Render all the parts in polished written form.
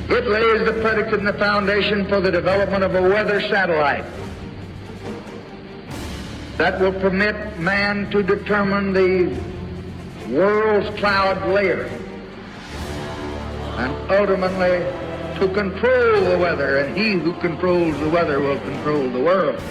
It lays the predicate and the foundation for the development of a weather satellite that will permit man to determine the world's cloud layer and ultimately to control the weather, and he who controls the weather will control the world.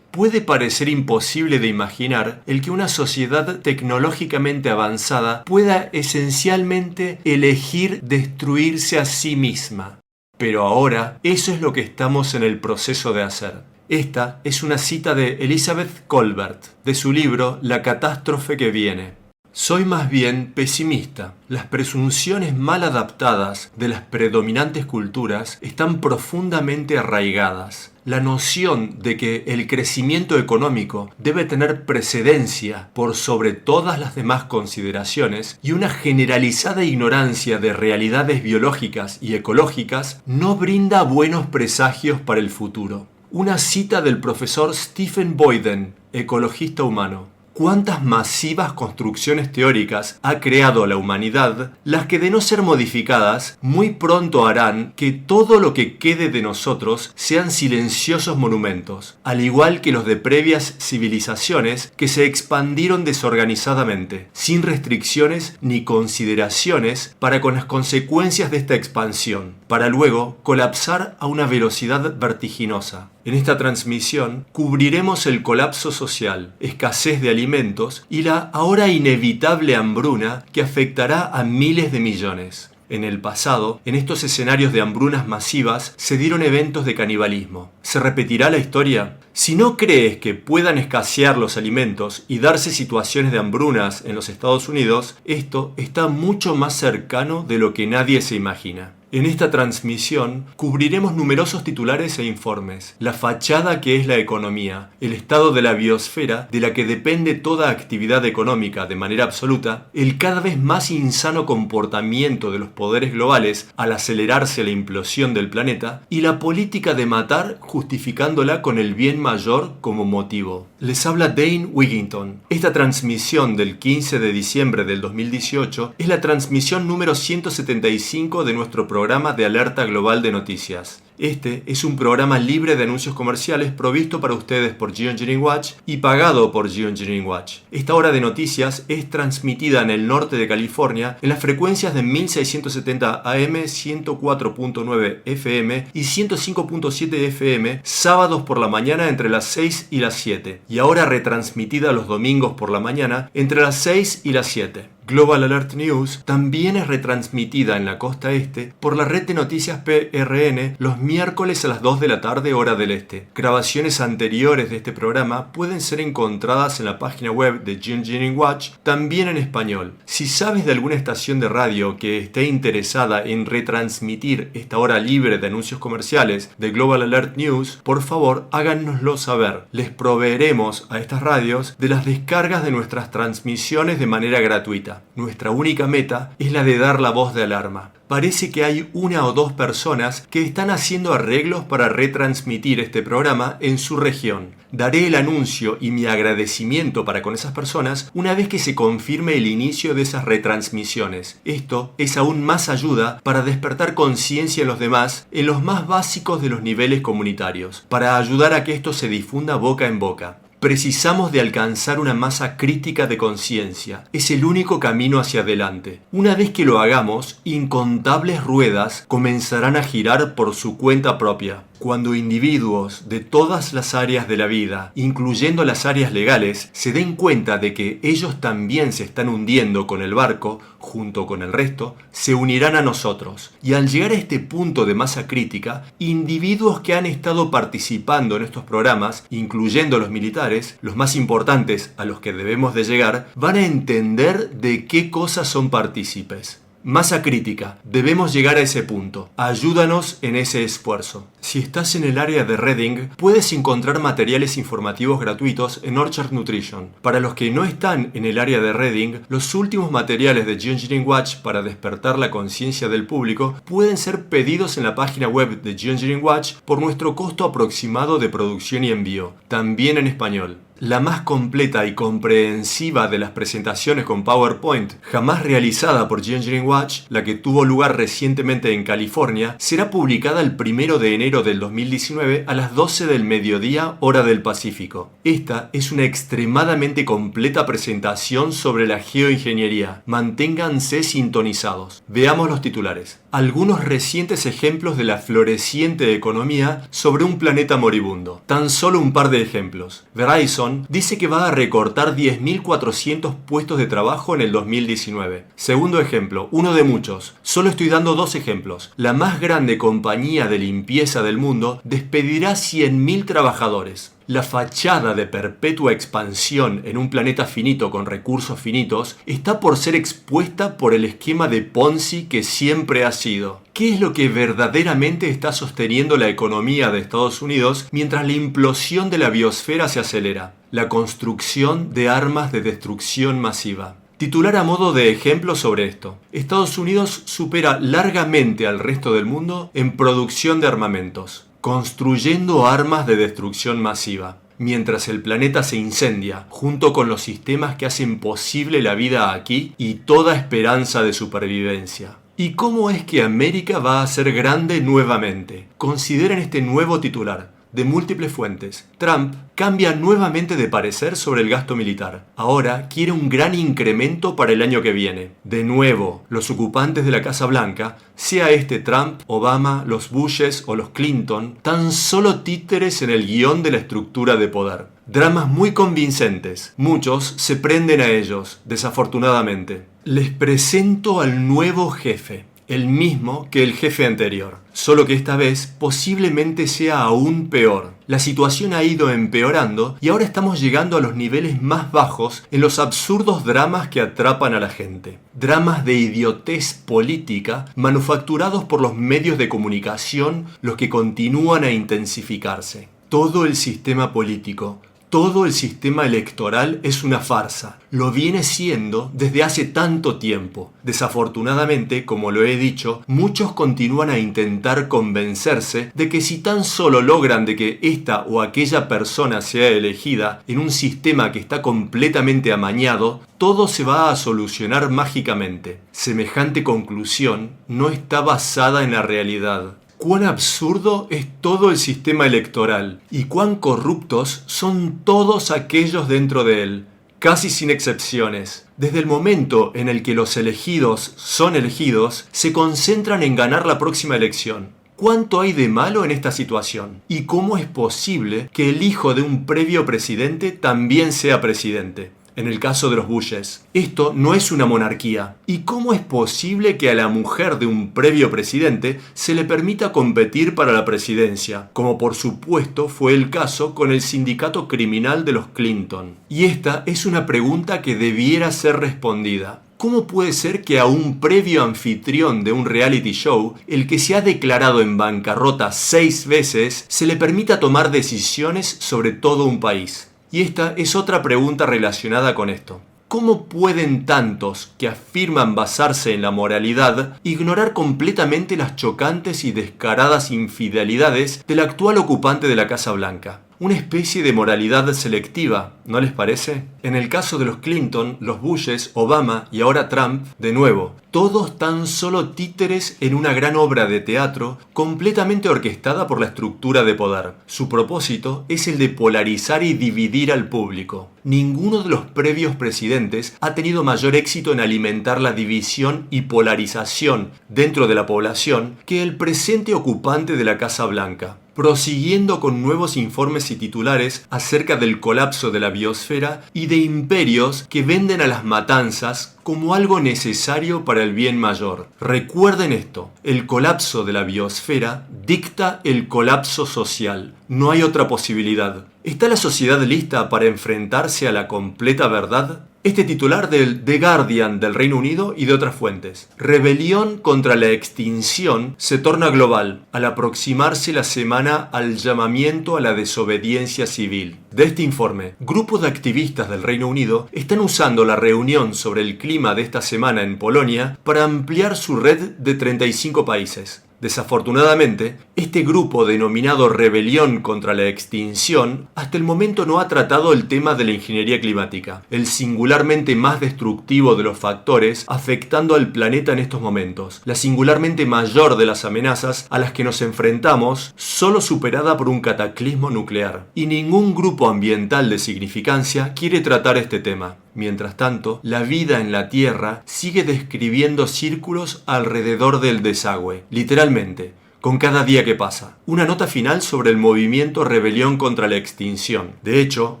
Puede parecer imposible de imaginar el que una sociedad tecnológicamente avanzada pueda esencialmente elegir destruirse a sí misma. Pero ahora eso es lo que estamos en el proceso de hacer. Esta es una cita de Elizabeth Kolbert, de su libro La catástrofe que viene. Soy más bien pesimista. Las presunciones mal adaptadas de las predominantes culturas están profundamente arraigadas. La noción de que el crecimiento económico debe tener precedencia por sobre todas las demás consideraciones y una generalizada ignorancia de realidades biológicas y ecológicas no brinda buenos presagios para el futuro. Una cita del profesor Stephen Boyden, ecologista humano. ¿Cuántas masivas construcciones teóricas ha creado la humanidad, las que de no ser modificadas, muy pronto harán que todo lo que quede de nosotros sean silenciosos monumentos, al igual que los de previas civilizaciones que se expandieron desorganizadamente, sin restricciones ni consideraciones para con las consecuencias de esta expansión, para luego colapsar a una velocidad vertiginosa? En esta transmisión cubriremos el colapso social, escasez de alimentos y la ahora inevitable hambruna que afectará a miles de millones. En el pasado, en estos escenarios de hambrunas masivas, se dieron eventos de canibalismo. ¿Se repetirá la historia? Si no crees que puedan escasear los alimentos y darse situaciones de hambrunas en los Estados Unidos, esto está mucho más cercano de lo que nadie se imagina. En esta transmisión cubriremos numerosos titulares e informes, la fachada que es la economía, el estado de la biosfera de la que depende toda actividad económica de manera absoluta, el cada vez más insano comportamiento de los poderes globales al acelerarse la implosión del planeta y la política de matar justificándola con el bien mayor como motivo. Les habla Dane Wigington. Esta transmisión del 15 de diciembre del 2018 es la transmisión número 175 de nuestro programa de Alerta Global de Noticias. Este es un programa libre de anuncios comerciales provisto para ustedes por Geoengineering Watch y pagado por Geoengineering Watch. Esta hora de noticias es transmitida en el norte de California en las frecuencias de 1670 AM, 104.9 FM y 105.7 FM sábados por la mañana entre las 6 y las 7 y ahora retransmitida los domingos por la mañana entre las 6 y las 7. Global Alert News también es retransmitida en la costa este por la red de noticias PRN los miércoles a las 2 de la tarde hora del este. Grabaciones anteriores de este programa pueden ser encontradas en la página web de Geoengineering Watch, también en español. Si sabes de alguna estación de radio que esté interesada en retransmitir esta hora libre de anuncios comerciales de Global Alert News, por favor háganoslo saber. Les proveeremos a estas radios de las descargas de nuestras transmisiones de manera gratuita. Nuestra única meta es la de dar la voz de alarma. Parece que hay una o dos personas que están haciendo arreglos para retransmitir este programa en su región. Daré el anuncio y mi agradecimiento para con esas personas una vez que se confirme el inicio de esas retransmisiones. Esto es aún más ayuda para despertar conciencia en los demás en los más básicos de los niveles comunitarios, para ayudar a que esto se difunda boca en boca. Precisamos de alcanzar una masa crítica de conciencia. Es el único camino hacia adelante. Una vez que lo hagamos, incontables ruedas comenzarán a girar por su cuenta propia. Cuando individuos de todas las áreas de la vida, incluyendo las áreas legales, se den cuenta de que ellos también se están hundiendo con el barco, junto con el resto, se unirán a nosotros. Y al llegar a este punto de masa crítica, individuos que han estado participando en estos programas, incluyendo los militares, los más importantes a los que debemos de llegar, van a entender de qué cosas son partícipes. Masa crítica, debemos llegar a ese punto. Ayúdanos en ese esfuerzo. Si estás en el área de Reading, puedes encontrar materiales informativos gratuitos en Orchard Nutrition. Para los que no están en el área de Reading, los últimos materiales de Geoengineering Watch para despertar la conciencia del público pueden ser pedidos en la página web de Geoengineering Watch por nuestro costo aproximado de producción y envío, también en español. La más completa y comprensiva de las presentaciones con PowerPoint jamás realizada por Geoengineering Watch, la que tuvo lugar recientemente en California, será publicada el 1 de enero del 2019 a las 12 del mediodía, hora del Pacífico. Esta es una extremadamente completa presentación sobre la geoingeniería. Manténganse sintonizados. Veamos los titulares. Algunos recientes ejemplos de la floreciente economía sobre un planeta moribundo. Tan solo un par de ejemplos. Verizon dice que va a recortar 10.400 puestos de trabajo en el 2019. Segundo ejemplo, uno de muchos. Solo estoy dando dos ejemplos. La más grande compañía de limpieza del mundo despedirá 100.000 trabajadores. La fachada de perpetua expansión en un planeta finito con recursos finitos está por ser expuesta por el esquema de Ponzi que siempre ha sido. ¿Qué es lo que verdaderamente está sosteniendo la economía de Estados Unidos mientras la implosión de la biosfera se acelera? La construcción de armas de destrucción masiva. Titular a modo de ejemplo sobre esto. Estados Unidos supera largamente al resto del mundo en producción de armamentos, construyendo armas de destrucción masiva, mientras el planeta se incendia, junto con los sistemas que hacen posible la vida aquí y toda esperanza de supervivencia. ¿Y cómo es que América va a ser grande nuevamente? Consideren este nuevo titular. De múltiples fuentes, Trump cambia nuevamente de parecer sobre el gasto militar. Ahora quiere un gran incremento para el año que viene. De nuevo, los ocupantes de la Casa Blanca, sea este Trump, Obama, los Bushes o los Clinton, tan solo títeres en el guión de la estructura de poder. Dramas muy convincentes. Muchos se prenden a ellos, desafortunadamente. Les presento al nuevo jefe. El mismo que el jefe anterior, solo que esta vez posiblemente sea aún peor. La situación ha ido empeorando y ahora estamos llegando a los niveles más bajos en los absurdos dramas que atrapan a la gente. Dramas de idiotez política manufacturados por los medios de comunicación, los que continúan a intensificarse. Todo el sistema político, todo el sistema electoral es una farsa. Lo viene siendo desde hace tanto tiempo. Desafortunadamente, como lo he dicho, muchos continúan a intentar convencerse de que si tan solo logran de que esta o aquella persona sea elegida en un sistema que está completamente amañado, todo se va a solucionar mágicamente. Semejante conclusión no está basada en la realidad. Cuán absurdo es todo el sistema electoral y cuán corruptos son todos aquellos dentro de él, casi sin excepciones. Desde el momento en el que los elegidos son elegidos, se concentran en ganar la próxima elección. ¿Cuánto hay de malo en esta situación? ¿Y cómo es posible que el hijo de un previo presidente también sea presidente? En el caso de los Bushes, esto no es una monarquía. ¿Y cómo es posible que a la mujer de un previo presidente se le permita competir para la presidencia? Como por supuesto fue el caso con el sindicato criminal de los Clinton. Y esta es una pregunta que debiera ser respondida. ¿Cómo puede ser que a un previo anfitrión de un reality show, el que se ha declarado en bancarrota 6 veces, se le permita tomar decisiones sobre todo un país? Y esta es otra pregunta relacionada con esto. ¿Cómo pueden tantos que afirman basarse en la moralidad ignorar completamente las chocantes y descaradas infidelidades del actual ocupante de la Casa Blanca? Una especie de moralidad selectiva, ¿no les parece? En el caso de los Clinton, los Bushes, Obama y ahora Trump, de nuevo, todos tan solo títeres en una gran obra de teatro completamente orquestada por la estructura de poder. Su propósito es el de polarizar y dividir al público. Ninguno de los previos presidentes ha tenido mayor éxito en alimentar la división y polarización dentro de la población que el presente ocupante de la Casa Blanca. Prosiguiendo con nuevos informes y titulares acerca del colapso de la biosfera y de imperios que venden a las matanzas como algo necesario para el bien mayor. Recuerden esto, el colapso de la biosfera dicta el colapso social. No hay otra posibilidad. ¿Está la sociedad lista para enfrentarse a la completa verdad? Este titular del The Guardian del Reino Unido y de otras fuentes. Rebelión contra la extinción se torna global al aproximarse la semana al llamamiento a la desobediencia civil. De este informe, grupos de activistas del Reino Unido están usando la reunión sobre el clima de esta semana en Polonia para ampliar su red de 35 países. Desafortunadamente, este grupo denominado Rebelión contra la Extinción hasta el momento no ha tratado el tema de la ingeniería climática, el singularmente más destructivo de los factores afectando al planeta en estos momentos, la singularmente mayor de las amenazas a las que nos enfrentamos, solo superada por un cataclismo nuclear. Y ningún grupo ambiental de significancia quiere tratar este tema. Mientras tanto, la vida en la Tierra sigue describiendo círculos alrededor del desagüe, literalmente, con cada día que pasa. Una nota final sobre el movimiento Rebelión contra la Extinción. De hecho,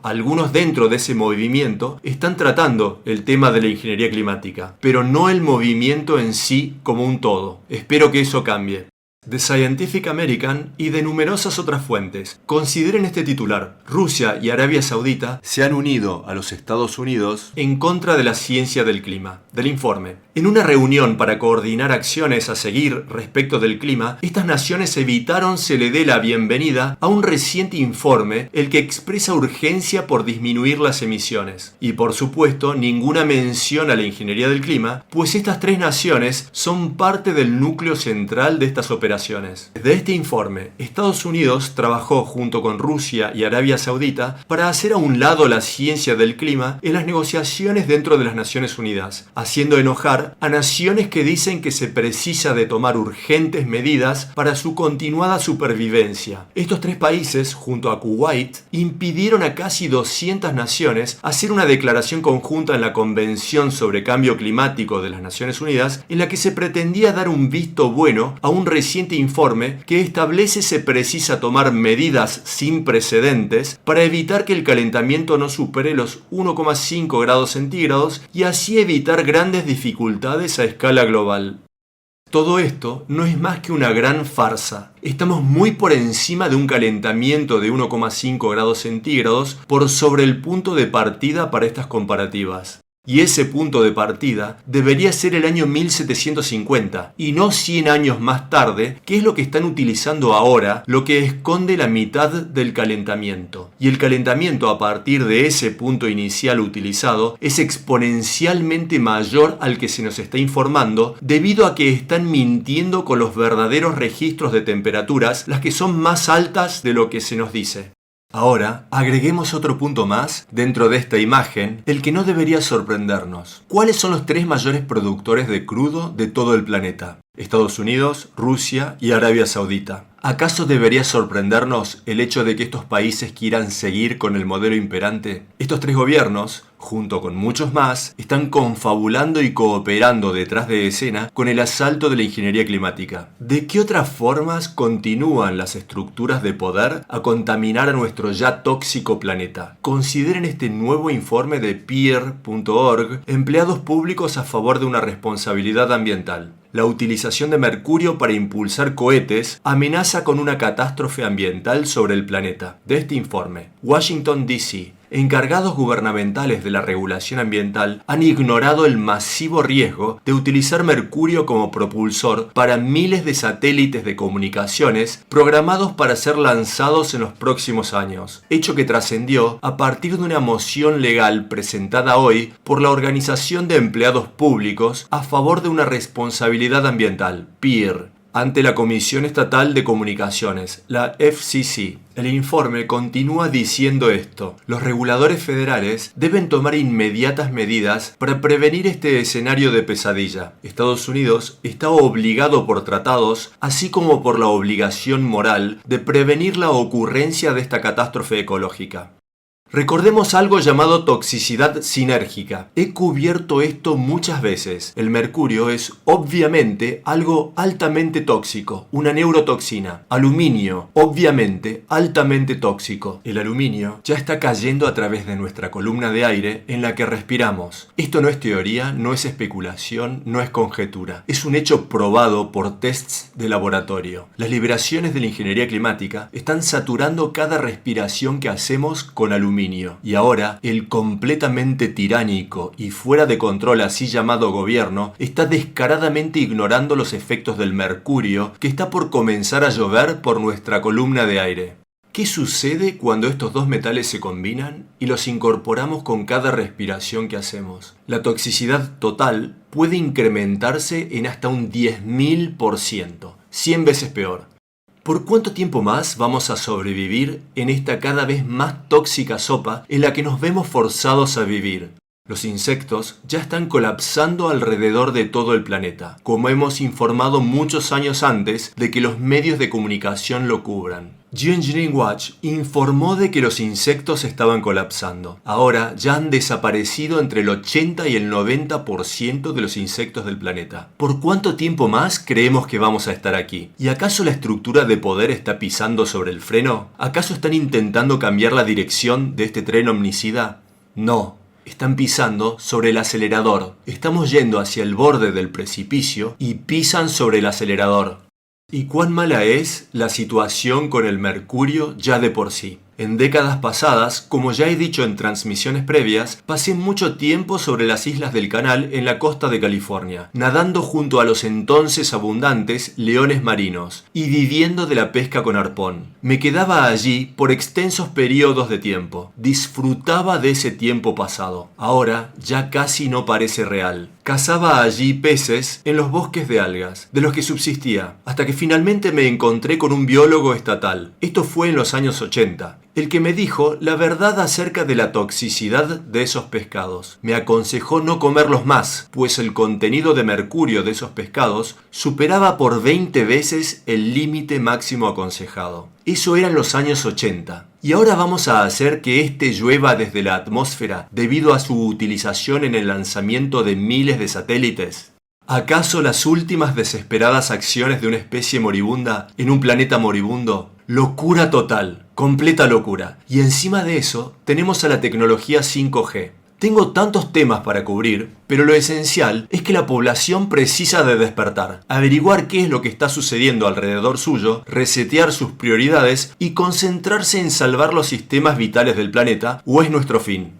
algunos dentro de ese movimiento están tratando el tema de la ingeniería climática, pero no el movimiento en sí como un todo. Espero que eso cambie. The Scientific American y de numerosas otras fuentes. Consideren este titular. Rusia y Arabia Saudita se han unido a los Estados Unidos en contra de la ciencia del clima. Del informe. En una reunión para coordinar acciones a seguir respecto del clima, estas naciones evitaron se le dé la bienvenida a un reciente informe el que expresa urgencia por disminuir las emisiones. Y por supuesto, ninguna mención a la ingeniería del clima, pues estas tres naciones son parte del núcleo central de estas operaciones. Desde este informe, Estados Unidos trabajó junto con Rusia y Arabia Saudita para hacer a un lado la ciencia del clima en las negociaciones dentro de las Naciones Unidas, haciendo enojar a naciones que dicen que se precisa de tomar urgentes medidas para su continuada supervivencia. Estos tres países, junto a Kuwait, impidieron a casi 200 naciones hacer una declaración conjunta en la Convención sobre Cambio Climático de las Naciones Unidas, en la que se pretendía dar un visto bueno a un reciente informe que establece se precisa tomar medidas sin precedentes para evitar que el calentamiento no supere los 1,5 grados centígrados y así evitar grandes dificultades a escala global. Todo esto no es más que una gran farsa. Estamos muy por encima de un calentamiento de 1,5 grados centígrados por sobre el punto de partida para estas comparativas. Y ese punto de partida debería ser el año 1750 y no 100 años más tarde, que es lo que están utilizando ahora, lo que esconde la mitad del calentamiento. Y el calentamiento a partir de ese punto inicial utilizado es exponencialmente mayor al que se nos está informando debido a que están mintiendo con los verdaderos registros de temperaturas, las que son más altas de lo que se nos dice. Ahora, agreguemos otro punto más dentro de esta imagen, el que no debería sorprendernos. ¿Cuáles son los tres mayores productores de crudo de todo el planeta? Estados Unidos, Rusia y Arabia Saudita. ¿Acaso debería sorprendernos el hecho de que estos países quieran seguir con el modelo imperante? Estos tres gobiernos, junto con muchos más, están confabulando y cooperando detrás de escena con el asalto de la ingeniería climática. ¿De qué otras formas continúan las estructuras de poder a contaminar a nuestro ya tóxico planeta? Consideren este nuevo informe de peer.org, empleados públicos a favor de una responsabilidad ambiental. La utilización de mercurio para impulsar cohetes amenaza con una catástrofe ambiental sobre el planeta. De este informe, Washington, D.C., encargados gubernamentales de la regulación ambiental han ignorado el masivo riesgo de utilizar mercurio como propulsor para miles de satélites de comunicaciones programados para ser lanzados en los próximos años, hecho que trascendió a partir de una moción legal presentada hoy por la Organización de Empleados Públicos a favor de una responsabilidad ambiental, PEER, ante la Comisión Estatal de Comunicaciones, la FCC. El informe continúa diciendo esto: los reguladores federales deben tomar inmediatas medidas para prevenir este escenario de pesadilla. Estados Unidos está obligado por tratados, así como por la obligación moral de prevenir la ocurrencia de esta catástrofe ecológica. Recordemos algo llamado toxicidad sinérgica. He cubierto esto muchas veces. El mercurio es obviamente algo altamente tóxico, una neurotoxina. Aluminio, obviamente altamente tóxico. El aluminio ya está cayendo a través de nuestra columna de aire en la que respiramos. Esto no es teoría, no es especulación, no es conjetura. Es un hecho probado por tests de laboratorio. Las liberaciones de la ingeniería climática están saturando cada respiración que hacemos con aluminio. Y ahora, el completamente tiránico y fuera de control así llamado gobierno está descaradamente ignorando los efectos del mercurio que está por comenzar a llover por nuestra columna de aire. ¿Qué sucede cuando estos dos metales se combinan y los incorporamos con cada respiración que hacemos? La toxicidad total puede incrementarse en hasta un 10.000%, 100 veces peor. ¿Por cuánto tiempo más vamos a sobrevivir en esta cada vez más tóxica sopa en la que nos vemos forzados a vivir? Los insectos ya están colapsando alrededor de todo el planeta, como hemos informado muchos años antes de que los medios de comunicación lo cubran. Geoengineering Watch informó de que los insectos estaban colapsando. Ahora ya han desaparecido entre el 80 y el 90% de los insectos del planeta. ¿Por cuánto tiempo más creemos que vamos a estar aquí? ¿Y acaso la estructura de poder está pisando sobre el freno? ¿Acaso están intentando cambiar la dirección de este tren omnicida? No. Están pisando sobre el acelerador. Estamos yendo hacia el borde del precipicio y pisan sobre el acelerador. ¿Y cuán mala es la situación con el mercurio ya de por sí? En décadas pasadas, como ya he dicho en transmisiones previas, pasé mucho tiempo sobre las islas del Canal en la costa de California, nadando junto a los entonces abundantes leones marinos y viviendo de la pesca con arpón. Me quedaba allí por extensos periodos de tiempo. Disfrutaba de ese tiempo pasado. Ahora ya casi no parece real. Cazaba allí peces en los bosques de algas, de los que subsistía, hasta que finalmente me encontré con un biólogo estatal. Esto fue en los años 80. El que me dijo la verdad acerca de la toxicidad de esos pescados. Me aconsejó no comerlos más, pues el contenido de mercurio de esos pescados superaba por 20 veces el límite máximo aconsejado. Eso era en los años 80. ¿Y ahora vamos a hacer que este llueva desde la atmósfera debido a su utilización en el lanzamiento de miles de satélites? ¿Acaso las últimas desesperadas acciones de una especie moribunda en un planeta moribundo? Locura total, completa locura. Y encima de eso tenemos a la tecnología 5G. Tengo tantos temas para cubrir, pero lo esencial es que la población precisa de despertar, averiguar qué es lo que está sucediendo alrededor suyo, resetear sus prioridades y concentrarse en salvar los sistemas vitales del planeta, o es nuestro fin.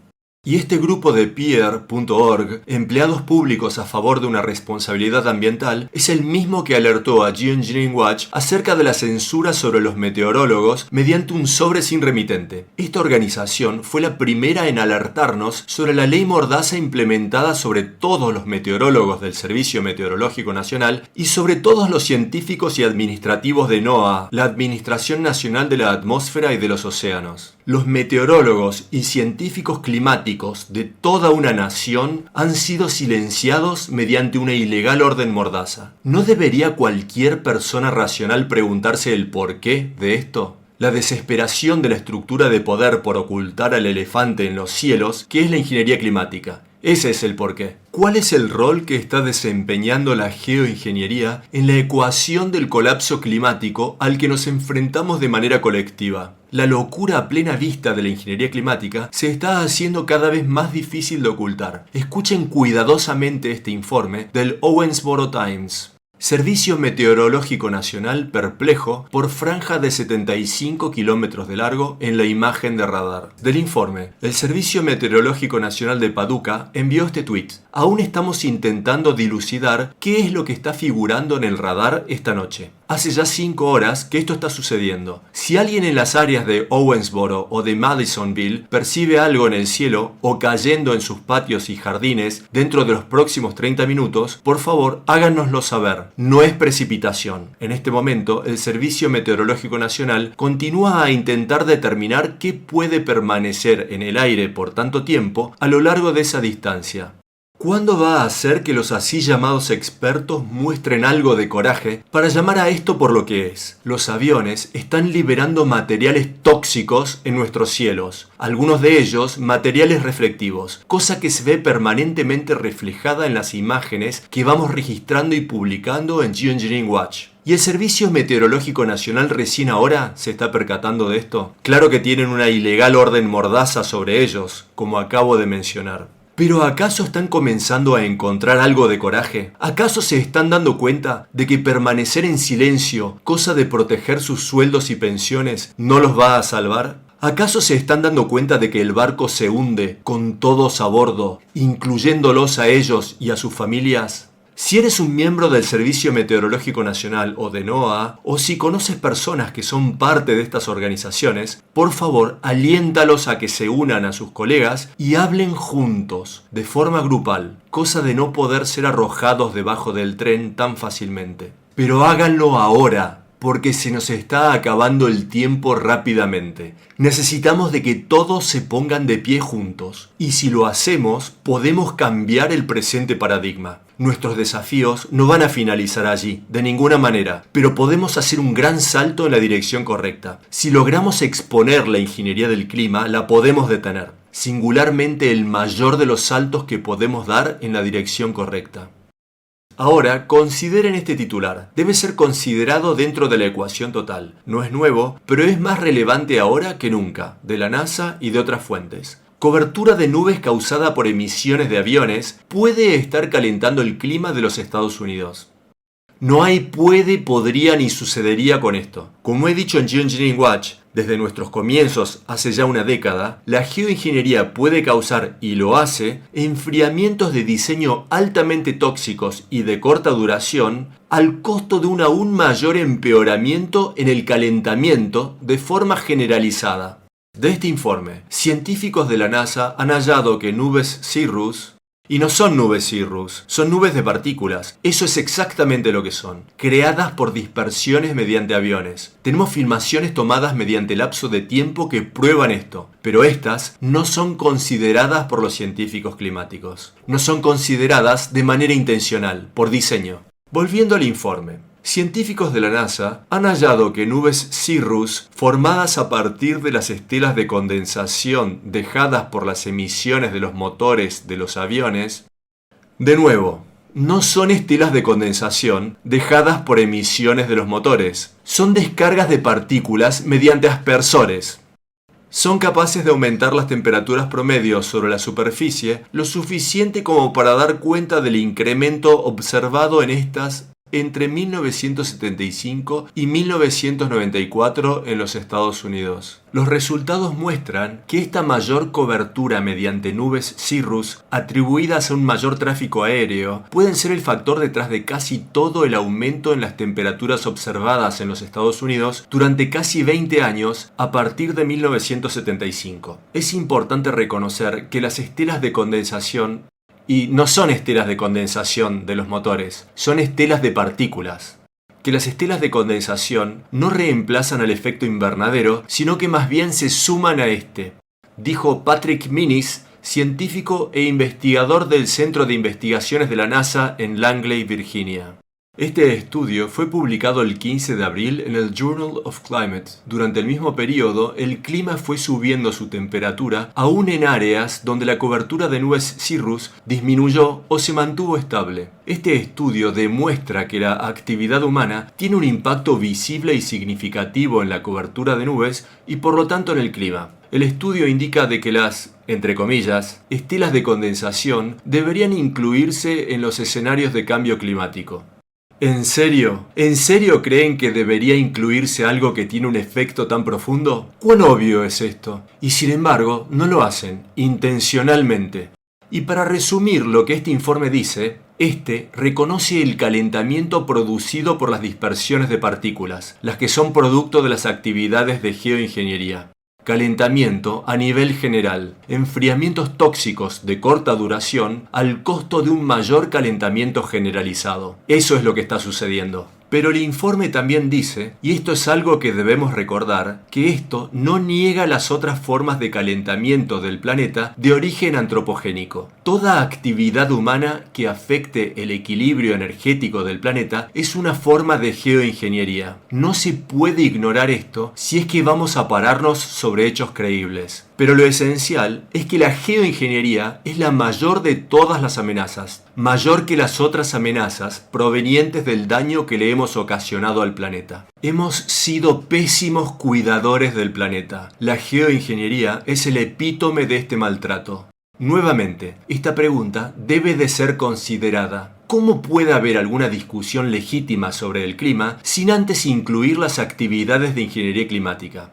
Y este grupo de Peer.org, empleados públicos a favor de una responsabilidad ambiental, es el mismo que alertó a Geoengineering Watch acerca de la censura sobre los meteorólogos mediante un sobre sin remitente. Esta organización fue la primera en alertarnos sobre la ley mordaza implementada sobre todos los meteorólogos del Servicio Meteorológico Nacional y sobre todos los científicos y administrativos de NOAA, la Administración Nacional de la Atmósfera y de los Océanos. Los meteorólogos y científicos climáticos de toda una nación han sido silenciados mediante una ilegal orden mordaza. ¿No debería cualquier persona racional preguntarse el porqué de esto? La desesperación de la estructura de poder por ocultar al elefante en los cielos, que es la ingeniería climática. Ese es el porqué. ¿Cuál es el rol que está desempeñando la geoingeniería en la ecuación del colapso climático al que nos enfrentamos de manera colectiva? La locura a plena vista de la ingeniería climática se está haciendo cada vez más difícil de ocultar. Escuchen cuidadosamente este informe del Owensboro Times. Servicio Meteorológico Nacional perplejo por franja de 75 kilómetros de largo en la imagen de radar. Del informe, el Servicio Meteorológico Nacional de Paducah envió este tweet. Aún estamos intentando dilucidar qué es lo que está figurando en el radar esta noche. Hace ya 5 horas que esto está sucediendo. Si alguien en las áreas de Owensboro o de Madisonville percibe algo en el cielo o cayendo en sus patios y jardines dentro de los próximos 30 minutos, por favor háganoslo saber. No es precipitación. En este momento, el Servicio Meteorológico Nacional continúa a intentar determinar qué puede permanecer en el aire por tanto tiempo a lo largo de esa distancia. ¿Cuándo va a hacer que los así llamados expertos muestren algo de coraje para llamar a esto por lo que es? Los aviones están liberando materiales tóxicos en nuestros cielos, algunos de ellos materiales reflectivos, cosa que se ve permanentemente reflejada en las imágenes que vamos registrando y publicando en Geoengineering Watch. ¿Y el Servicio Meteorológico Nacional recién ahora se está percatando de esto? Claro que tienen una ilegal orden mordaza sobre ellos, como acabo de mencionar. ¿Pero acaso están comenzando a encontrar algo de coraje? ¿Acaso se están dando cuenta de que permanecer en silencio, cosa de proteger sus sueldos y pensiones, no los va a salvar? ¿Acaso se están dando cuenta de que el barco se hunde con todos a bordo, incluyéndolos a ellos y a sus familias? Si eres un miembro del Servicio Meteorológico Nacional o de NOAA, o si conoces personas que son parte de estas organizaciones, por favor, aliéntalos a que se unan a sus colegas y hablen juntos, de forma grupal, cosa de no poder ser arrojados debajo del tren tan fácilmente. Pero háganlo ahora, porque se nos está acabando el tiempo rápidamente. Necesitamos de que todos se pongan de pie juntos, y si lo hacemos, podemos cambiar el presente paradigma. Nuestros desafíos no van a finalizar allí, de ninguna manera, pero podemos hacer un gran salto en la dirección correcta. Si logramos exponer la ingeniería del clima, la podemos detener. Singularmente el mayor de los saltos que podemos dar en la dirección correcta. Ahora, consideren este titular. Debe ser considerado dentro de la ecuación total. No es nuevo, pero es más relevante ahora que nunca, de la NASA y de otras fuentes. Cobertura de nubes causada por emisiones de aviones puede estar calentando el clima de los Estados Unidos. No hay puede, podría ni sucedería con esto. Como he dicho en Geoengineering Watch, desde nuestros comienzos hace ya una década, la geoingeniería puede causar, y lo hace, enfriamientos de diseño altamente tóxicos y de corta duración, al costo de un aún mayor empeoramiento en el calentamiento de forma generalizada. De este informe, científicos de la NASA han hallado que nubes cirrus, y no son nubes cirrus, son nubes de partículas. Eso es exactamente lo que son, creadas por dispersiones mediante aviones. Tenemos filmaciones tomadas mediante lapso de tiempo que prueban esto, pero estas no son consideradas por los científicos climáticos. No son consideradas de manera intencional, por diseño. Volviendo al informe. Científicos de la NASA han hallado que nubes cirrus formadas a partir de las estelas de condensación dejadas por las emisiones de los motores de los aviones, de nuevo, no son estelas de condensación dejadas por emisiones de los motores, son descargas de partículas mediante aspersores. Son capaces de aumentar las temperaturas promedios sobre la superficie lo suficiente como para dar cuenta del incremento observado en estas entre 1975 y 1994 en los Estados Unidos. Los resultados muestran que esta mayor cobertura mediante nubes cirrus, atribuidas a un mayor tráfico aéreo, pueden ser el factor detrás de casi todo el aumento en las temperaturas observadas en los Estados Unidos durante casi 20 años a partir de 1975. Es importante reconocer que las estelas de condensación y no son estelas de condensación de los motores, son estelas de partículas. Que las estelas de condensación no reemplazan al efecto invernadero, sino que más bien se suman a este, dijo Patrick Minnis, científico e investigador del Centro de Investigaciones de la NASA en Langley, Virginia. Este estudio fue publicado el 15 de abril en el Journal of Climate. Durante el mismo periodo, el clima fue subiendo su temperatura aún en áreas donde la cobertura de nubes cirrus disminuyó o se mantuvo estable. Este estudio demuestra que la actividad humana tiene un impacto visible y significativo en la cobertura de nubes y por lo tanto en el clima. El estudio indica de que las, entre comillas, estelas de condensación deberían incluirse en los escenarios de cambio climático. ¿En serio? ¿En serio creen que debería incluirse algo que tiene un efecto tan profundo? ¿Cuán obvio es esto? Y sin embargo, no lo hacen, intencionalmente. Y para resumir lo que este informe dice, este reconoce el calentamiento producido por las dispersiones de partículas, las que son producto de las actividades de geoingeniería. Calentamiento a nivel general, enfriamientos tóxicos de corta duración al costo de un mayor calentamiento generalizado. Eso es lo que está sucediendo. Pero el informe también dice, y esto es algo que debemos recordar, que esto no niega las otras formas de calentamiento del planeta de origen antropogénico. Toda actividad humana que afecte el equilibrio energético del planeta es una forma de geoingeniería. No se puede ignorar esto si es que vamos a pararnos sobre hechos creíbles. Pero lo esencial es que la geoingeniería es la mayor de todas las amenazas, mayor que las otras amenazas provenientes del daño que le hemos ocasionado al planeta. Hemos sido pésimos cuidadores del planeta. La geoingeniería es el epítome de este maltrato. Nuevamente, esta pregunta debe de ser considerada. ¿Cómo puede haber alguna discusión legítima sobre el clima sin antes incluir las actividades de ingeniería climática?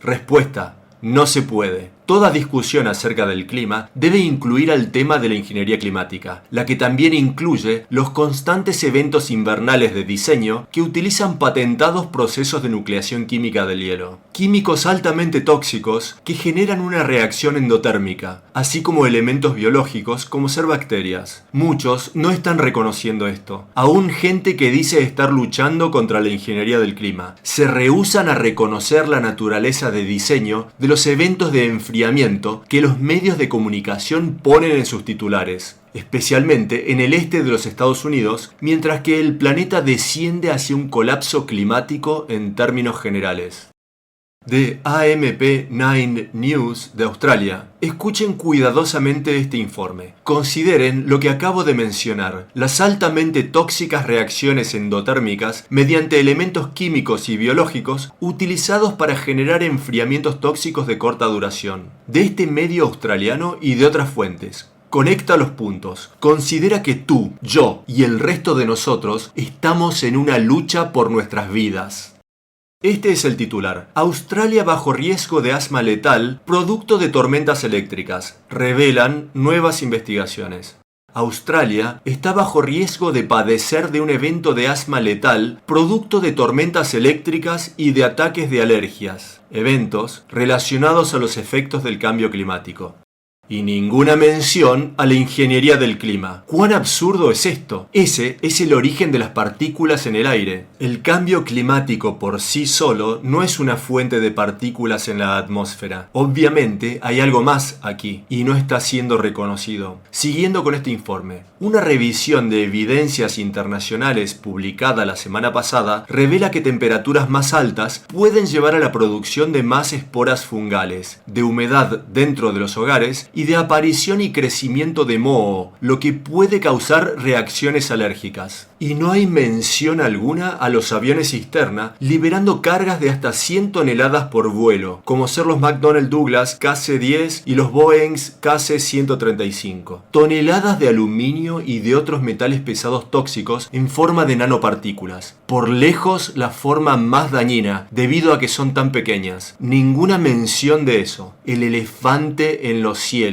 Respuesta: no se puede. Toda discusión acerca del clima debe incluir al tema de la ingeniería climática, la que también incluye los constantes eventos invernales de diseño que utilizan patentados procesos de nucleación química del hielo. Químicos altamente tóxicos que generan una reacción endotérmica, así como elementos biológicos como ser bacterias. Muchos no están reconociendo esto. Aún gente que dice estar luchando contra la ingeniería del clima se rehúsan a reconocer la naturaleza de diseño de los eventos de enfriamiento que los medios de comunicación ponen en sus titulares, especialmente en el este de los Estados Unidos, mientras que el planeta desciende hacia un colapso climático en términos generales. De AMP9 News de Australia, escuchen cuidadosamente este informe. Consideren lo que acabo de mencionar, las altamente tóxicas reacciones endotérmicas mediante elementos químicos y biológicos utilizados para generar enfriamientos tóxicos de corta duración, de este medio australiano y de otras fuentes. Conecta los puntos. Considera que tú, yo y el resto de nosotros estamos en una lucha por nuestras vidas. Este es el titular. Australia bajo riesgo de asma letal, producto de tormentas eléctricas. Revelan nuevas investigaciones. Australia está bajo riesgo de padecer de un evento de asma letal, producto de tormentas eléctricas y de ataques de alergias. Eventos relacionados a los efectos del cambio climático. Y ninguna mención a la ingeniería del clima. ¿Cuán absurdo es esto? Ese es el origen de las partículas en el aire. El cambio climático por sí solo no es una fuente de partículas en la atmósfera. Obviamente hay algo más aquí y no está siendo reconocido. Siguiendo con este informe, una revisión de evidencias internacionales publicada la semana pasada revela que temperaturas más altas pueden llevar a la producción de más esporas fungales, de humedad dentro de los hogares y de aparición y crecimiento de moho, lo que puede causar reacciones alérgicas. Y no hay mención alguna a los aviones cisterna liberando cargas de hasta 100 toneladas por vuelo, como ser los McDonnell Douglas KC-10 y los Boeing KC-135. Toneladas de aluminio y de otros metales pesados tóxicos en forma de nanopartículas. Por lejos la forma más dañina, debido a que son tan pequeñas. Ninguna mención de eso. El elefante en los cielos.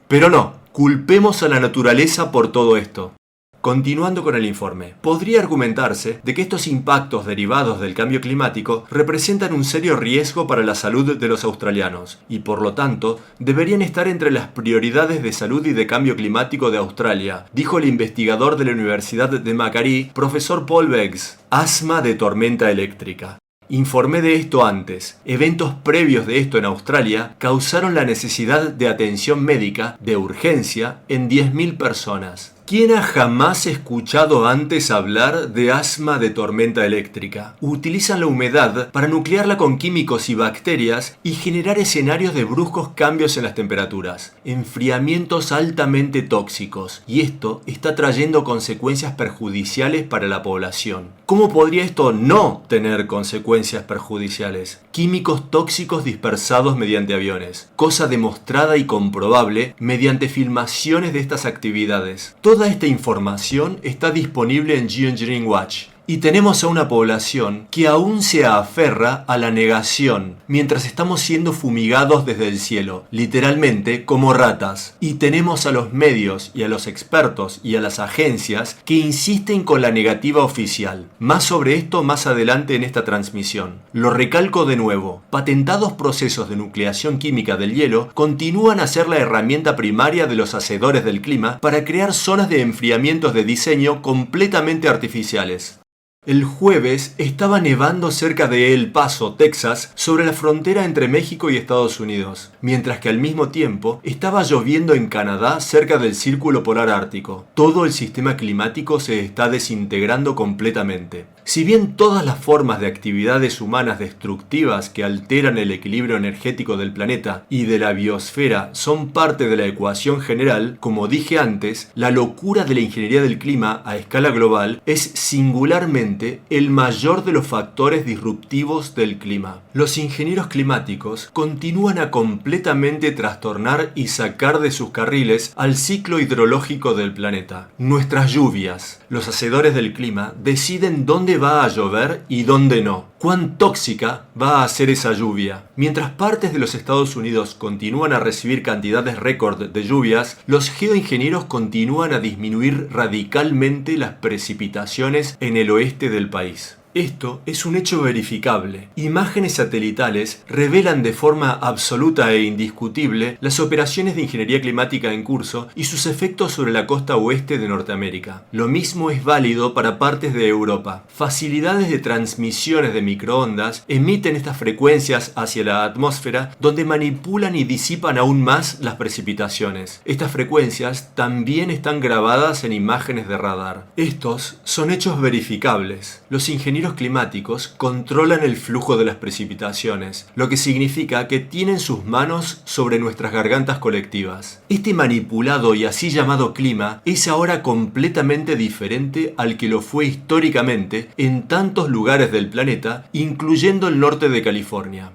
Pero no, culpemos a la naturaleza por todo esto. Continuando con el informe, podría argumentarse de que estos impactos derivados del cambio climático representan un serio riesgo para la salud de los australianos y por lo tanto deberían estar entre las prioridades de salud y de cambio climático de Australia, dijo el investigador de la Universidad de Macquarie, profesor Paul Beggs. Asma de tormenta eléctrica. Informé de esto antes. Eventos previos de esto en Australia causaron la necesidad de atención médica de urgencia en 10.000 personas. ¿Quién ha jamás escuchado antes hablar de asma de tormenta eléctrica? Utilizan la humedad para nuclearla con químicos y bacterias y generar escenarios de bruscos cambios en las temperaturas, enfriamientos altamente tóxicos, y esto está trayendo consecuencias perjudiciales para la población. ¿Cómo podría esto no tener consecuencias perjudiciales? Químicos tóxicos dispersados mediante aviones, cosa demostrada y comprobable mediante filmaciones de estas actividades. Toda esta información está disponible en Geoengineering Watch. Y tenemos a una población que aún se aferra a la negación, mientras estamos siendo fumigados desde el cielo, literalmente como ratas. Y tenemos a los medios y a los expertos y a las agencias que insisten con la negativa oficial. Más sobre esto más adelante en esta transmisión. Lo recalco de nuevo, patentados procesos de nucleación química del hielo continúan a ser la herramienta primaria de los hacedores del clima para crear zonas de enfriamientos de diseño completamente artificiales. El jueves estaba nevando cerca de El Paso, Texas, sobre la frontera entre México y Estados Unidos, mientras que al mismo tiempo estaba lloviendo en Canadá cerca del Círculo Polar Ártico. Todo el sistema climático se está desintegrando completamente. Si bien todas las formas de actividades humanas destructivas que alteran el equilibrio energético del planeta y de la biosfera son parte de la ecuación general, como dije antes, la locura de la ingeniería del clima a escala global es singularmente el mayor de los factores disruptivos del clima. Los ingenieros climáticos continúan a completamente trastornar y sacar de sus carriles al ciclo hidrológico del planeta. Nuestras lluvias, los hacedores del clima, deciden dónde va a llover y dónde no. ¿Cuán tóxica va a ser esa lluvia? Mientras partes de los Estados Unidos continúan a recibir cantidades récord de lluvias, los geoingenieros continúan a disminuir radicalmente las precipitaciones en el oeste del país. Esto es un hecho verificable. Imágenes satelitales revelan de forma absoluta e indiscutible las operaciones de ingeniería climática en curso y sus efectos sobre la costa oeste de Norteamérica. Lo mismo es válido para partes de Europa. Facilidades de transmisiones de microondas emiten estas frecuencias hacia la atmósfera, donde manipulan y disipan aún más las precipitaciones. Estas frecuencias también están grabadas en imágenes de radar. Estos son hechos verificables. Los ingenieros climáticos controlan el flujo de las precipitaciones, lo que significa que tienen sus manos sobre nuestras gargantas colectivas. Este manipulado y así llamado clima es ahora completamente diferente al que lo fue históricamente en tantos lugares del planeta, incluyendo el norte de California.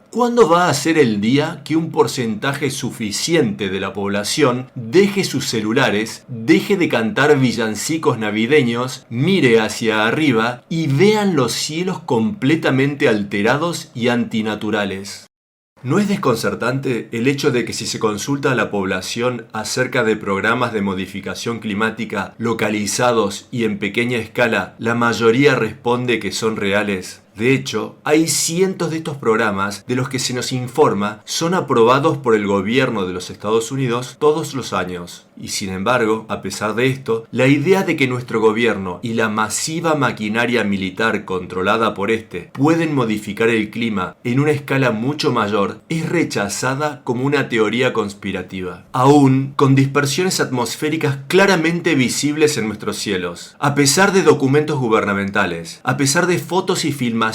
¿Cuándo va a ser el día que un porcentaje suficiente de la población deje sus celulares, deje de cantar villancicos navideños, mire hacia arriba y vean los cielos completamente alterados y antinaturales? ¿No es desconcertante el hecho de que si se consulta a la población acerca de programas de modificación climática localizados y en pequeña escala, la mayoría responde que son reales? De hecho, hay cientos de estos programas de los que se nos informa son aprobados por el gobierno de los Estados Unidos todos los años. Y sin embargo, a pesar de esto, la idea de que nuestro gobierno y la masiva maquinaria militar controlada por este pueden modificar el clima en una escala mucho mayor es rechazada como una teoría conspirativa. Aún con dispersiones atmosféricas claramente visibles en nuestros cielos, a pesar de documentos gubernamentales, a pesar de fotos y filmaciones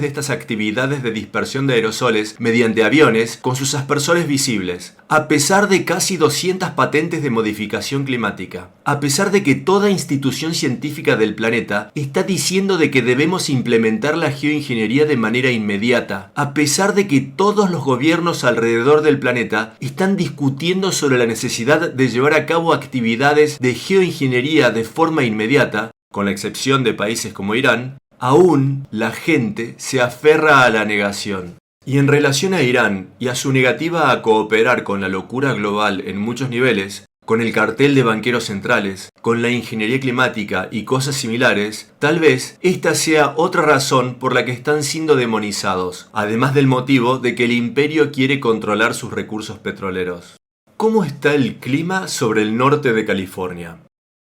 de estas actividades de dispersión de aerosoles mediante aviones con sus aspersores visibles, a pesar de casi 200 patentes de modificación climática, a pesar de que toda institución científica del planeta está diciendo de que debemos implementar la geoingeniería de manera inmediata, a pesar de que todos los gobiernos alrededor del planeta están discutiendo sobre la necesidad de llevar a cabo actividades de geoingeniería de forma inmediata, con la excepción de países como Irán, aún la gente se aferra a la negación. Y en relación a Irán y a su negativa a cooperar con la locura global en muchos niveles, con el cartel de banqueros centrales, con la ingeniería climática y cosas similares, tal vez esta sea otra razón por la que están siendo demonizados, además del motivo de que el imperio quiere controlar sus recursos petroleros. ¿Cómo está el clima sobre el norte de California?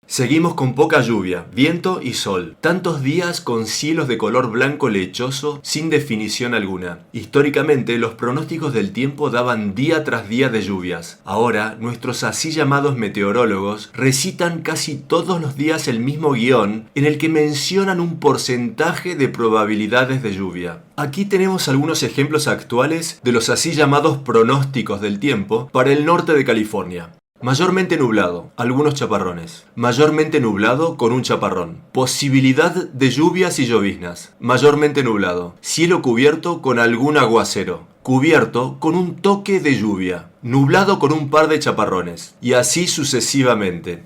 Seguimos con poca lluvia, viento y sol. Tantos días con cielos de color blanco lechoso sin definición alguna. Históricamente, los pronósticos del tiempo daban día tras día de lluvias. Ahora, nuestros así llamados meteorólogos recitan casi todos los días el mismo guión en el que mencionan un porcentaje de probabilidades de lluvia. Aquí tenemos algunos ejemplos actuales de los así llamados pronósticos del tiempo para el norte de California. Mayormente nublado, algunos chaparrones. Mayormente nublado con un chaparrón. Posibilidad de lluvias y lloviznas. Mayormente nublado. Cielo cubierto con algún aguacero. Cubierto con un toque de lluvia. Nublado con un par de chaparrones. Y así sucesivamente.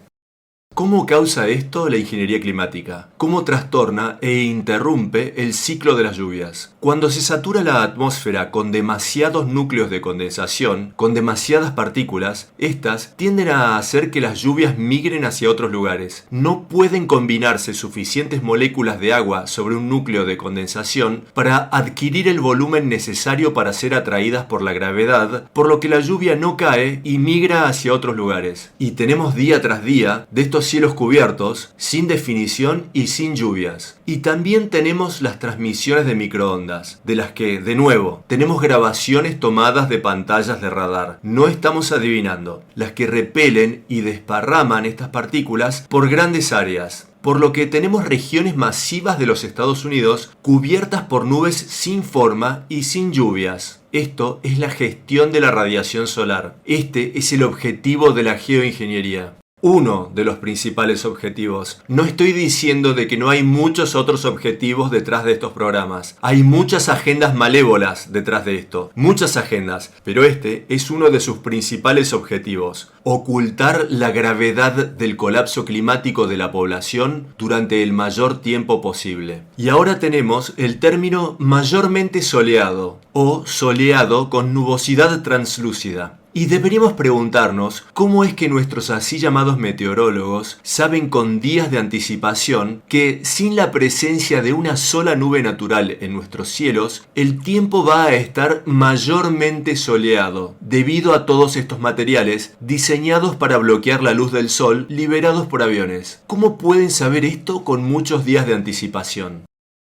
¿Cómo causa esto la ingeniería climática? ¿Cómo trastorna e interrumpe el ciclo de las lluvias? Cuando se satura la atmósfera con demasiados núcleos de condensación, con demasiadas partículas, estas tienden a hacer que las lluvias migren hacia otros lugares. No pueden combinarse suficientes moléculas de agua sobre un núcleo de condensación para adquirir el volumen necesario para ser atraídas por la gravedad, por lo que la lluvia no cae y migra hacia otros lugares. Y tenemos día tras día de estos estos cielos cubiertos, sin definición y sin lluvias. Y también tenemos las transmisiones de microondas, de las que, de nuevo, tenemos grabaciones tomadas de pantallas de radar. No estamos adivinando, las que repelen y desparraman estas partículas por grandes áreas. Por lo que tenemos regiones masivas de los Estados Unidos cubiertas por nubes sin forma y sin lluvias. Esto es la gestión de la radiación solar. Este es el objetivo de la geoingeniería. Uno de los principales objetivos. No estoy diciendo de que no hay muchos otros objetivos detrás de estos programas. Hay muchas agendas malévolas detrás de esto. Muchas agendas. Pero este es uno de sus principales objetivos. Ocultar la gravedad del colapso climático de la población durante el mayor tiempo posible. Y ahora tenemos el término mayormente soleado o soleado con nubosidad translúcida. Y deberíamos preguntarnos cómo es que nuestros así llamados meteorólogos saben con días de anticipación que sin la presencia de una sola nube natural en nuestros cielos, el tiempo va a estar mayormente soleado, debido a todos estos materiales diseñados para bloquear la luz del sol liberados por aviones. ¿Cómo pueden saber esto con muchos días de anticipación?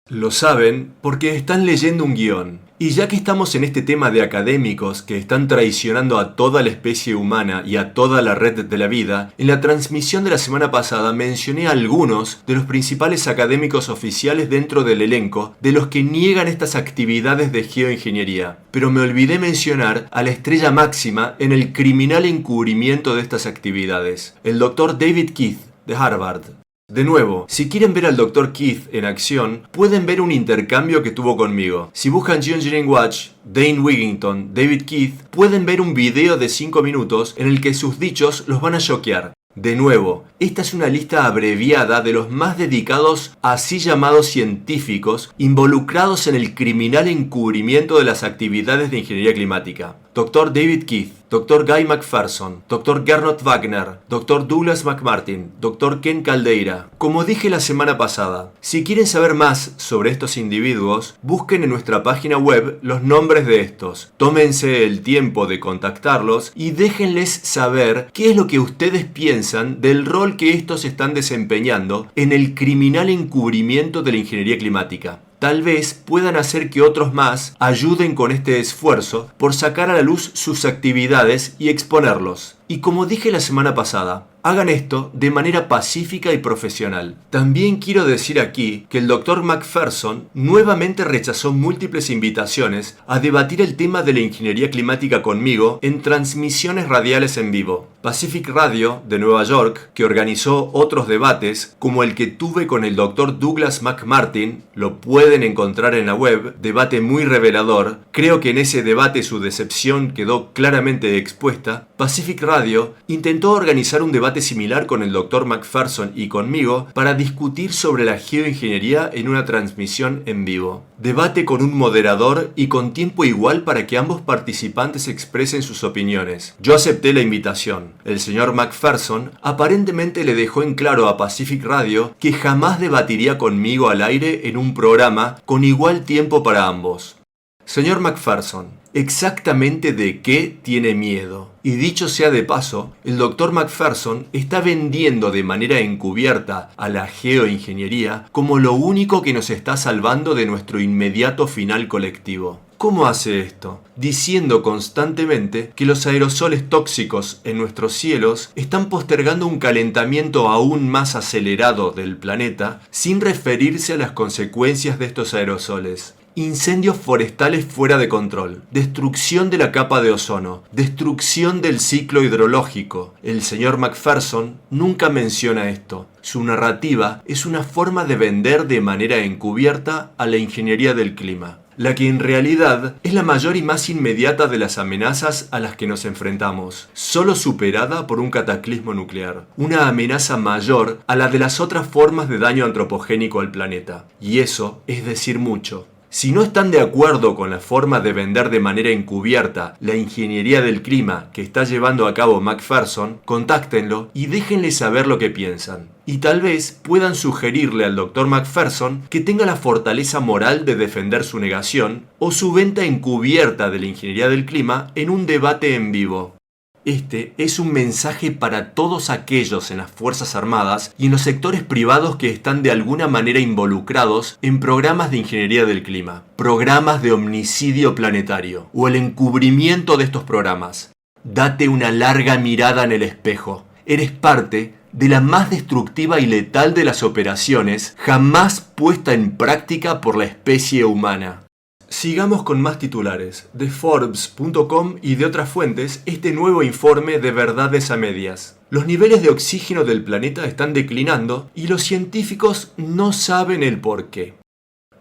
Lo saben porque están leyendo un guión. Y ya que estamos en este tema de académicos que están traicionando a toda la especie humana y a toda la red de la vida, en la transmisión de la semana pasada mencioné a algunos de los principales académicos oficiales dentro del elenco de los que niegan estas actividades de geoingeniería. Pero me olvidé mencionar a la estrella máxima en el criminal encubrimiento de estas actividades, el Dr. David Keith, de Harvard. De nuevo, si quieren ver al Dr. Keith en acción, pueden ver un intercambio que tuvo conmigo. Si buscan Geoengineering Watch, Dane Wigington, David Keith, pueden ver un video de 5 minutos en el que sus dichos los van a choquear. De nuevo, esta es una lista abreviada de los más dedicados así llamados científicos involucrados en el criminal encubrimiento de las actividades de ingeniería climática. Dr. David Keith, Dr. Guy McPherson, Dr. Gernot Wagner, Dr. Douglas McMartin, Dr. Ken Caldeira. Como dije la semana pasada, si quieren saber más sobre estos individuos, busquen en nuestra página web los nombres de estos. Tómense el tiempo de contactarlos y déjenles saber qué es lo que ustedes piensan del rol que estos están desempeñando en el criminal encubrimiento de la ingeniería climática. Tal vez puedan hacer que otros más ayuden con este esfuerzo por sacar a la luz sus actividades y exponerlos. Y como dije la semana pasada, hagan esto de manera pacífica y profesional. También quiero decir aquí que el Dr. McPherson nuevamente rechazó múltiples invitaciones a debatir el tema de la ingeniería climática conmigo en transmisiones radiales en vivo. Pacific Radio de Nueva York, que organizó otros debates, como el que tuve con el Dr. Douglas McMartin, lo pueden encontrar en la web, debate muy revelador. Creo que en ese debate su decepción quedó claramente expuesta. Pacific Radio intentó organizar un debate similar con el Dr. McPherson y conmigo para discutir sobre la geoingeniería en una transmisión en vivo. Debate con un moderador y con tiempo igual para que ambos participantes expresen sus opiniones. Yo acepté la invitación. El señor McPherson aparentemente le dejó en claro a Pacific Radio que jamás debatiría conmigo al aire en un programa con igual tiempo para ambos. Señor McPherson, ¿exactamente de qué tiene miedo? Y dicho sea de paso, el Dr. McPherson está vendiendo de manera encubierta a la geoingeniería como lo único que nos está salvando de nuestro inmediato final colectivo. ¿Cómo hace esto? Diciendo constantemente que los aerosoles tóxicos en nuestros cielos están postergando un calentamiento aún más acelerado del planeta sin referirse a las consecuencias de estos aerosoles. Incendios forestales fuera de control, destrucción de la capa de ozono, destrucción del ciclo hidrológico. El señor McPherson nunca menciona esto. Su narrativa es una forma de vender de manera encubierta a la ingeniería del clima, la que en realidad es la mayor y más inmediata de las amenazas a las que nos enfrentamos, solo superada por un cataclismo nuclear, una amenaza mayor a la de las otras formas de daño antropogénico al planeta. Y eso es decir mucho. Si no están de acuerdo con la forma de vender de manera encubierta la ingeniería del clima que está llevando a cabo McPherson, contáctenlo y déjenle saber lo que piensan. Y tal vez puedan sugerirle al Dr. McPherson que tenga la fortaleza moral de defender su negación o su venta encubierta de la ingeniería del clima en un debate en vivo. Este es un mensaje para todos aquellos en las Fuerzas Armadas y en los sectores privados que están de alguna manera involucrados en programas de ingeniería del clima, programas de homicidio planetario o el encubrimiento de estos programas. Date una larga mirada en el espejo. Eres parte de la más destructiva y letal de las operaciones jamás puesta en práctica por la especie humana. Sigamos con más titulares. De Forbes.com y de otras fuentes, este nuevo informe de verdades a medias. Los niveles de oxígeno del planeta están declinando y los científicos no saben el por qué.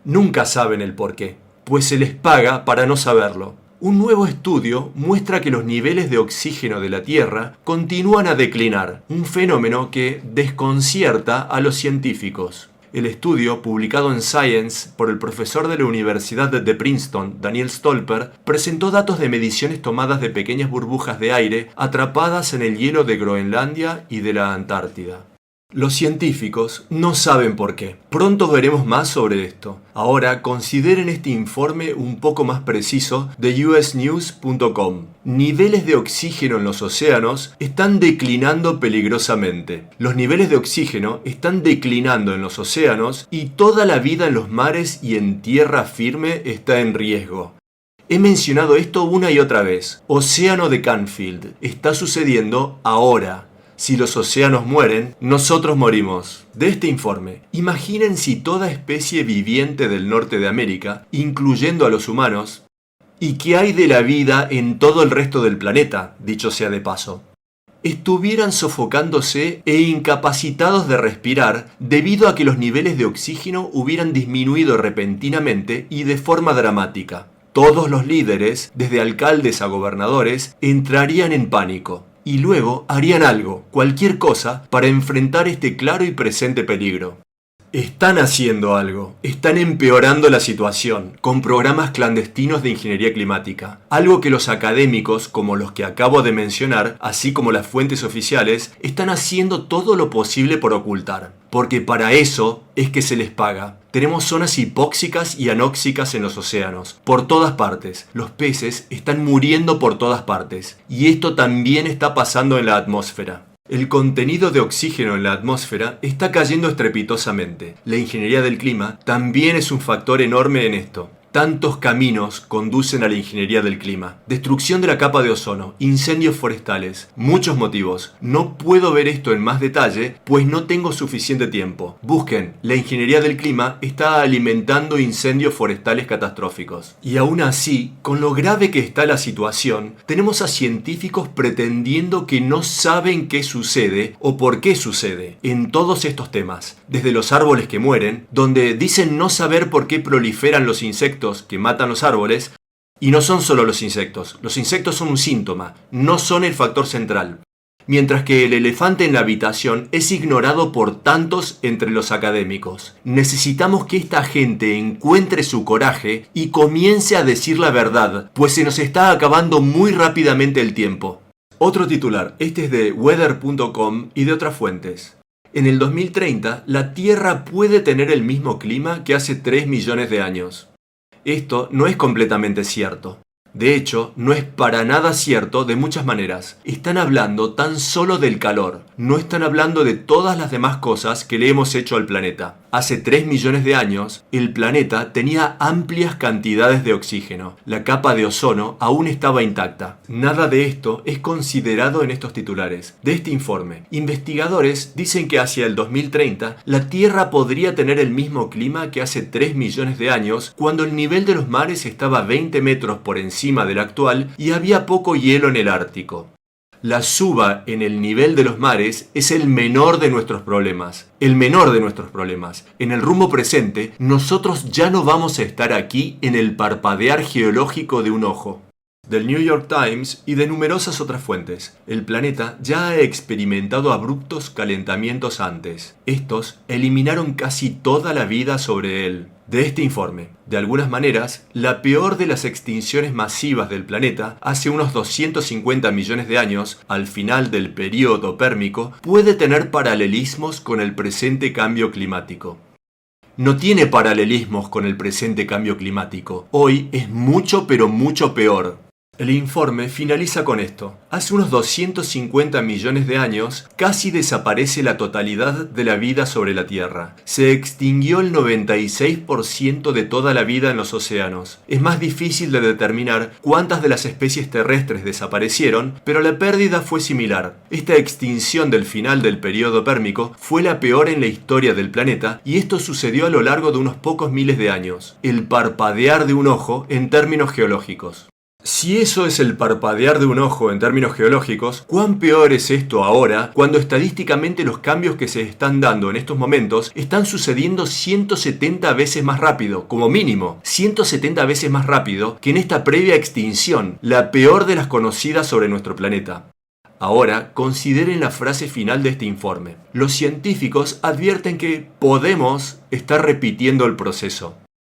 Nunca saben el por qué, pues se les paga para no saberlo. Un nuevo estudio muestra que los niveles de oxígeno de la Tierra continúan a declinar, un fenómeno que desconcierta a los científicos. El estudio, publicado en Science por el profesor de la Universidad de Princeton, Daniel Stolper, presentó datos de mediciones tomadas de pequeñas burbujas de aire atrapadas en el hielo de Groenlandia y de la Antártida. Los científicos no saben por qué. Pronto veremos más sobre esto. Ahora consideren este informe un poco más preciso de usnews.com. Niveles de oxígeno en los océanos están declinando peligrosamente. Los niveles de oxígeno están declinando en los océanos y toda la vida en los mares y en tierra firme está en riesgo. He mencionado esto una y otra vez. Océano de Canfield. Está sucediendo ahora. Si los océanos mueren, nosotros morimos. De este informe, imaginen si toda especie viviente del norte de América, incluyendo a los humanos, ¿y qué hay de la vida en todo el resto del planeta, dicho sea de paso?, estuvieran sofocándose e incapacitados de respirar debido a que los niveles de oxígeno hubieran disminuido repentinamente y de forma dramática. Todos los líderes, desde alcaldes a gobernadores, entrarían en pánico. Y luego harían algo, cualquier cosa, para enfrentar este claro y presente peligro. Están haciendo algo, están empeorando la situación, con programas clandestinos de ingeniería climática. Algo que los académicos, como los que acabo de mencionar, así como las fuentes oficiales, están haciendo todo lo posible por ocultar. Porque para eso es que se les paga. Tenemos zonas hipóxicas y anóxicas en los océanos, por todas partes. Los peces están muriendo por todas partes. Y esto también está pasando en la atmósfera. El contenido de oxígeno en la atmósfera está cayendo estrepitosamente. La ingeniería del clima también es un factor enorme en esto. Tantos caminos conducen a la ingeniería del clima. Destrucción de la capa de ozono, incendios forestales, muchos motivos. No puedo ver esto en más detalle, pues no tengo suficiente tiempo. Busquen, la ingeniería del clima está alimentando incendios forestales catastróficos. Y aún así, con lo grave que está la situación, tenemos a científicos pretendiendo que no saben qué sucede o por qué sucede en todos estos temas. Desde los árboles que mueren, donde dicen no saber por qué proliferan los insectos que matan los árboles, y no son solo los insectos son un síntoma, no son el factor central. Mientras que el elefante en la habitación es ignorado por tantos entre los académicos. Necesitamos que esta gente encuentre su coraje y comience a decir la verdad, pues se nos está acabando muy rápidamente el tiempo. Otro titular, este es de weather.com y de otras fuentes. En el 2030, la Tierra puede tener el mismo clima que hace 3 millones de años. Esto no es completamente cierto. De hecho, no es para nada cierto de muchas maneras. Están hablando tan solo del calor. No están hablando de todas las demás cosas que le hemos hecho al planeta. Hace 3 millones de años, el planeta tenía amplias cantidades de oxígeno. La capa de ozono aún estaba intacta. Nada de esto es considerado en estos titulares. De este informe, investigadores dicen que hacia el 2030, la Tierra podría tener el mismo clima que hace 3 millones de años, cuando el nivel de los mares estaba 20 metros por encima del actual y había poco hielo en el Ártico. La suba en el nivel de los mares es el menor de nuestros problemas. El menor de nuestros problemas. En el rumbo presente, nosotros ya no vamos a estar aquí en el parpadear geológico de un ojo. Del New York Times y de numerosas otras fuentes. El planeta ya ha experimentado abruptos calentamientos antes. Estos eliminaron casi toda la vida sobre él. De este informe, de algunas maneras, la peor de las extinciones masivas del planeta, hace unos 250 millones de años, al final del período pérmico, puede tener paralelismos con el presente cambio climático. No tiene paralelismos con el presente cambio climático. Hoy es mucho pero mucho peor. El informe finaliza con esto. Hace unos 250 millones de años, casi desaparece la totalidad de la vida sobre la Tierra. Se extinguió el 96% de toda la vida en los océanos. Es más difícil de determinar cuántas de las especies terrestres desaparecieron, pero la pérdida fue similar. Esta extinción del final del período pérmico fue la peor en la historia del planeta, y esto sucedió a lo largo de unos pocos miles de años. El parpadear de un ojo en términos geológicos. Si eso es el parpadear de un ojo en términos geológicos, ¿cuán peor es esto ahora cuando estadísticamente los cambios que se están dando en estos momentos están sucediendo 170 veces más rápido, como mínimo, 170 veces más rápido que en esta previa extinción, la peor de las conocidas sobre nuestro planeta? Ahora, consideren la frase final de este informe. Los científicos advierten que podemos estar repitiendo el proceso.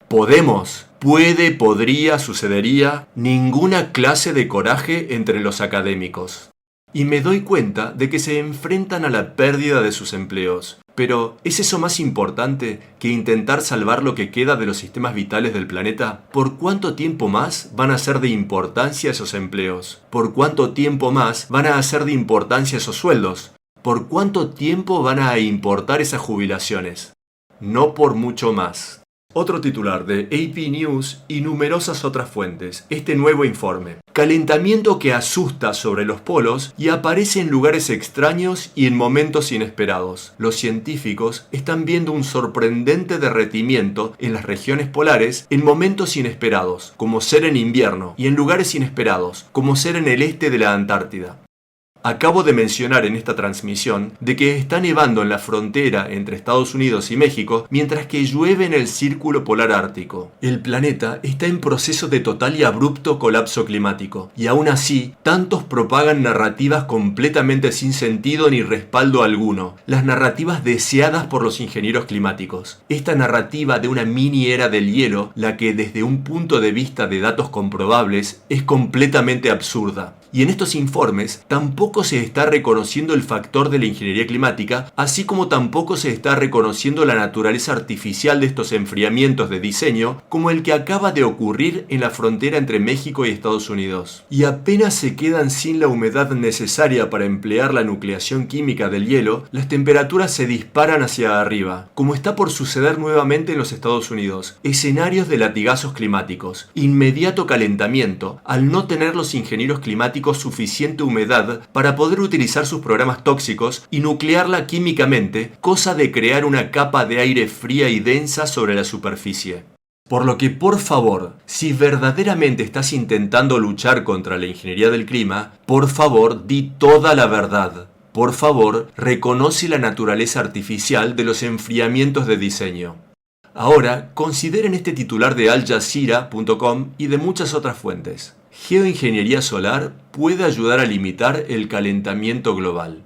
Podemos, puede, podría, sucedería, ninguna clase de coraje entre los académicos. Y me doy cuenta de que se enfrentan a la pérdida de sus empleos. Pero, ¿es eso más importante que intentar salvar lo que queda de los sistemas vitales del planeta? ¿Por cuánto tiempo más van a ser de importancia esos empleos? ¿Por cuánto tiempo más van a ser de importancia esos sueldos? ¿Por cuánto tiempo van a importar esas jubilaciones? No por mucho más. Otro titular de AP News y numerosas otras fuentes. Este nuevo informe. Calentamiento que asusta sobre los polos y aparece en lugares extraños y en momentos inesperados. Los científicos están viendo un sorprendente derretimiento en las regiones polares en momentos inesperados, como ser en invierno, y en lugares inesperados, como ser en el este de la Antártida. Acabo de mencionar en esta transmisión de que está nevando en la frontera entre Estados Unidos y México mientras que llueve en el círculo polar ártico. El planeta está en proceso de total y abrupto colapso climático, y aún así, tantos propagan narrativas completamente sin sentido ni respaldo alguno, las narrativas deseadas por los ingenieros climáticos. Esta narrativa de una mini era del hielo, la que desde un punto de vista de datos comprobables es completamente absurda. Y en estos informes tampoco se está reconociendo el factor de la ingeniería climática, así como tampoco se está reconociendo la naturaleza artificial de estos enfriamientos de diseño, como el que acaba de ocurrir en la frontera entre México y Estados Unidos. Y apenas se quedan sin la humedad necesaria para emplear la nucleación química del hielo, las temperaturas se disparan hacia arriba, como está por suceder nuevamente en los Estados Unidos. Escenarios de latigazos climáticos, inmediato calentamiento, al no tener los ingenieros climáticos suficiente humedad para poder utilizar sus programas tóxicos y nuclearla químicamente, cosa de crear una capa de aire fría y densa sobre la superficie. Por lo que, por favor, si verdaderamente estás intentando luchar contra la ingeniería del clima, por favor, di toda la verdad. Por favor, reconoce la naturaleza artificial de los enfriamientos de diseño. Ahora, consideren este titular de AlJazeera.com y de muchas otras fuentes. Geoingeniería solar puede ayudar a limitar el calentamiento global.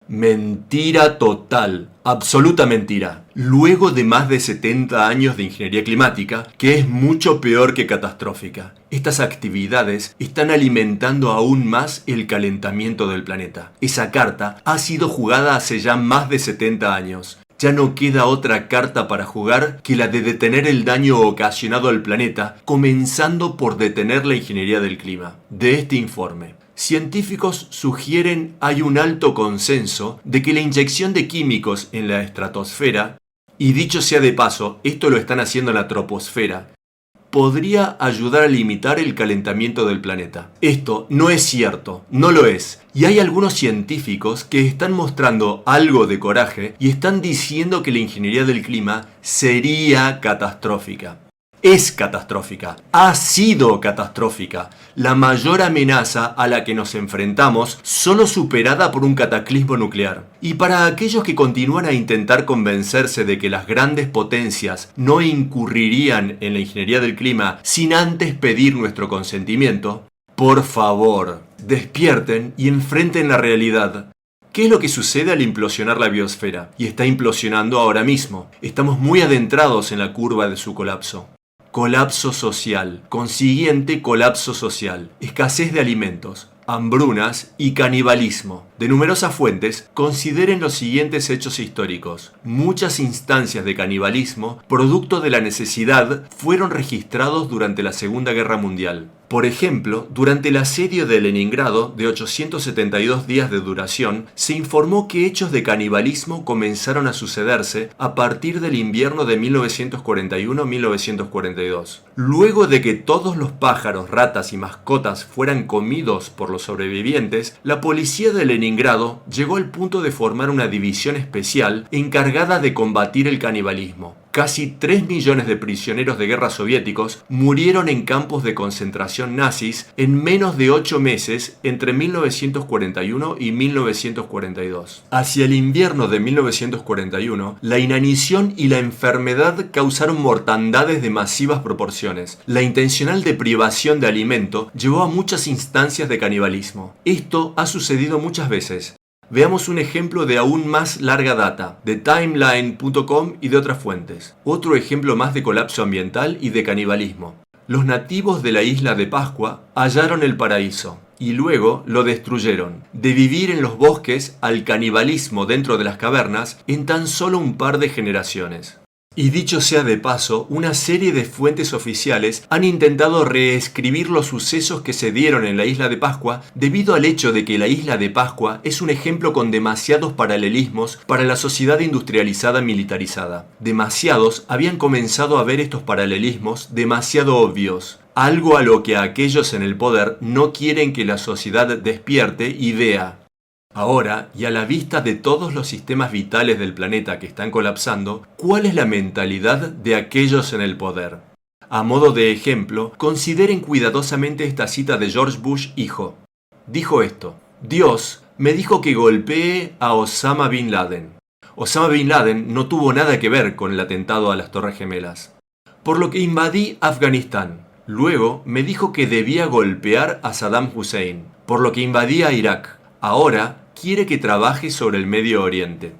Mentira total, absoluta mentira. Luego de más de 70 años de ingeniería climática, que es mucho peor que catastrófica, estas actividades están alimentando aún más el calentamiento del planeta. Esa carta ha sido jugada hace ya más de 70 años. Ya no queda otra carta para jugar que la de detener el daño ocasionado al planeta, comenzando por detener la ingeniería del clima. De este informe, científicos sugieren hay un alto consenso de que la inyección de químicos en la estratosfera, y dicho sea de paso, esto lo están haciendo en la troposfera, podría ayudar a limitar el calentamiento del planeta. Esto no es cierto, no lo es. Y hay algunos científicos que están mostrando algo de coraje y están diciendo que la ingeniería del clima sería catastrófica. Es catastrófica, ha sido catastrófica, la mayor amenaza a la que nos enfrentamos solo superada por un cataclismo nuclear. Y para aquellos que continúan a intentar convencerse de que las grandes potencias no incurrirían en la ingeniería del clima sin antes pedir nuestro consentimiento, por favor, despierten y enfrenten la realidad. ¿Qué es lo que sucede al implosionar la biosfera? Y está implosionando ahora mismo. Estamos muy adentrados en la curva de su colapso. Colapso social, consiguiente colapso social, escasez de alimentos, hambrunas y canibalismo. De numerosas fuentes, consideren los siguientes hechos históricos. Muchas instancias de canibalismo, producto de la necesidad, fueron registrados durante la Segunda Guerra Mundial. Por ejemplo, durante el asedio de Leningrado, de 872 días de duración, se informó que hechos de canibalismo comenzaron a sucederse a partir del invierno de 1941-1942. Luego de que todos los pájaros, ratas y mascotas fueran comidos por los sobrevivientes, la policía de Leningrado llegó al punto de formar una división especial encargada de combatir el canibalismo. Casi 3 millones de prisioneros de guerra soviéticos murieron en campos de concentración nazis en menos de 8 meses entre 1941 y 1942. Hacia el invierno de 1941, la inanición y la enfermedad causaron mortandades de masivas proporciones. La intencional deprivación de alimento llevó a muchas instancias de canibalismo. Esto ha sucedido muchas veces. Veamos un ejemplo de aún más larga data, de Timeline.com y de otras fuentes. Otro ejemplo más de colapso ambiental y de canibalismo. Los nativos de la isla de Pascua hallaron el paraíso y luego lo destruyeron. De vivir en los bosques al canibalismo dentro de las cavernas en tan solo un par de generaciones. Y dicho sea de paso, una serie de fuentes oficiales han intentado reescribir los sucesos que se dieron en la isla de Pascua debido al hecho de que la isla de Pascua es un ejemplo con demasiados paralelismos para la sociedad industrializada militarizada. Demasiados habían comenzado a ver estos paralelismos demasiado obvios. Algo a lo que aquellos en el poder no quieren que la sociedad despierte y vea. Ahora, y a la vista de todos los sistemas vitales del planeta que están colapsando, ¿cuál es la mentalidad de aquellos en el poder? A modo de ejemplo, consideren cuidadosamente esta cita de George Bush hijo. Dijo esto: Dios me dijo que golpee a Osama Bin Laden. Osama Bin Laden no tuvo nada que ver con el atentado a las Torres Gemelas. Por lo que invadí Afganistán. Luego me dijo que debía golpear a Saddam Hussein, por lo que invadí a Irak. Ahora quiere que trabaje sobre el Medio Oriente.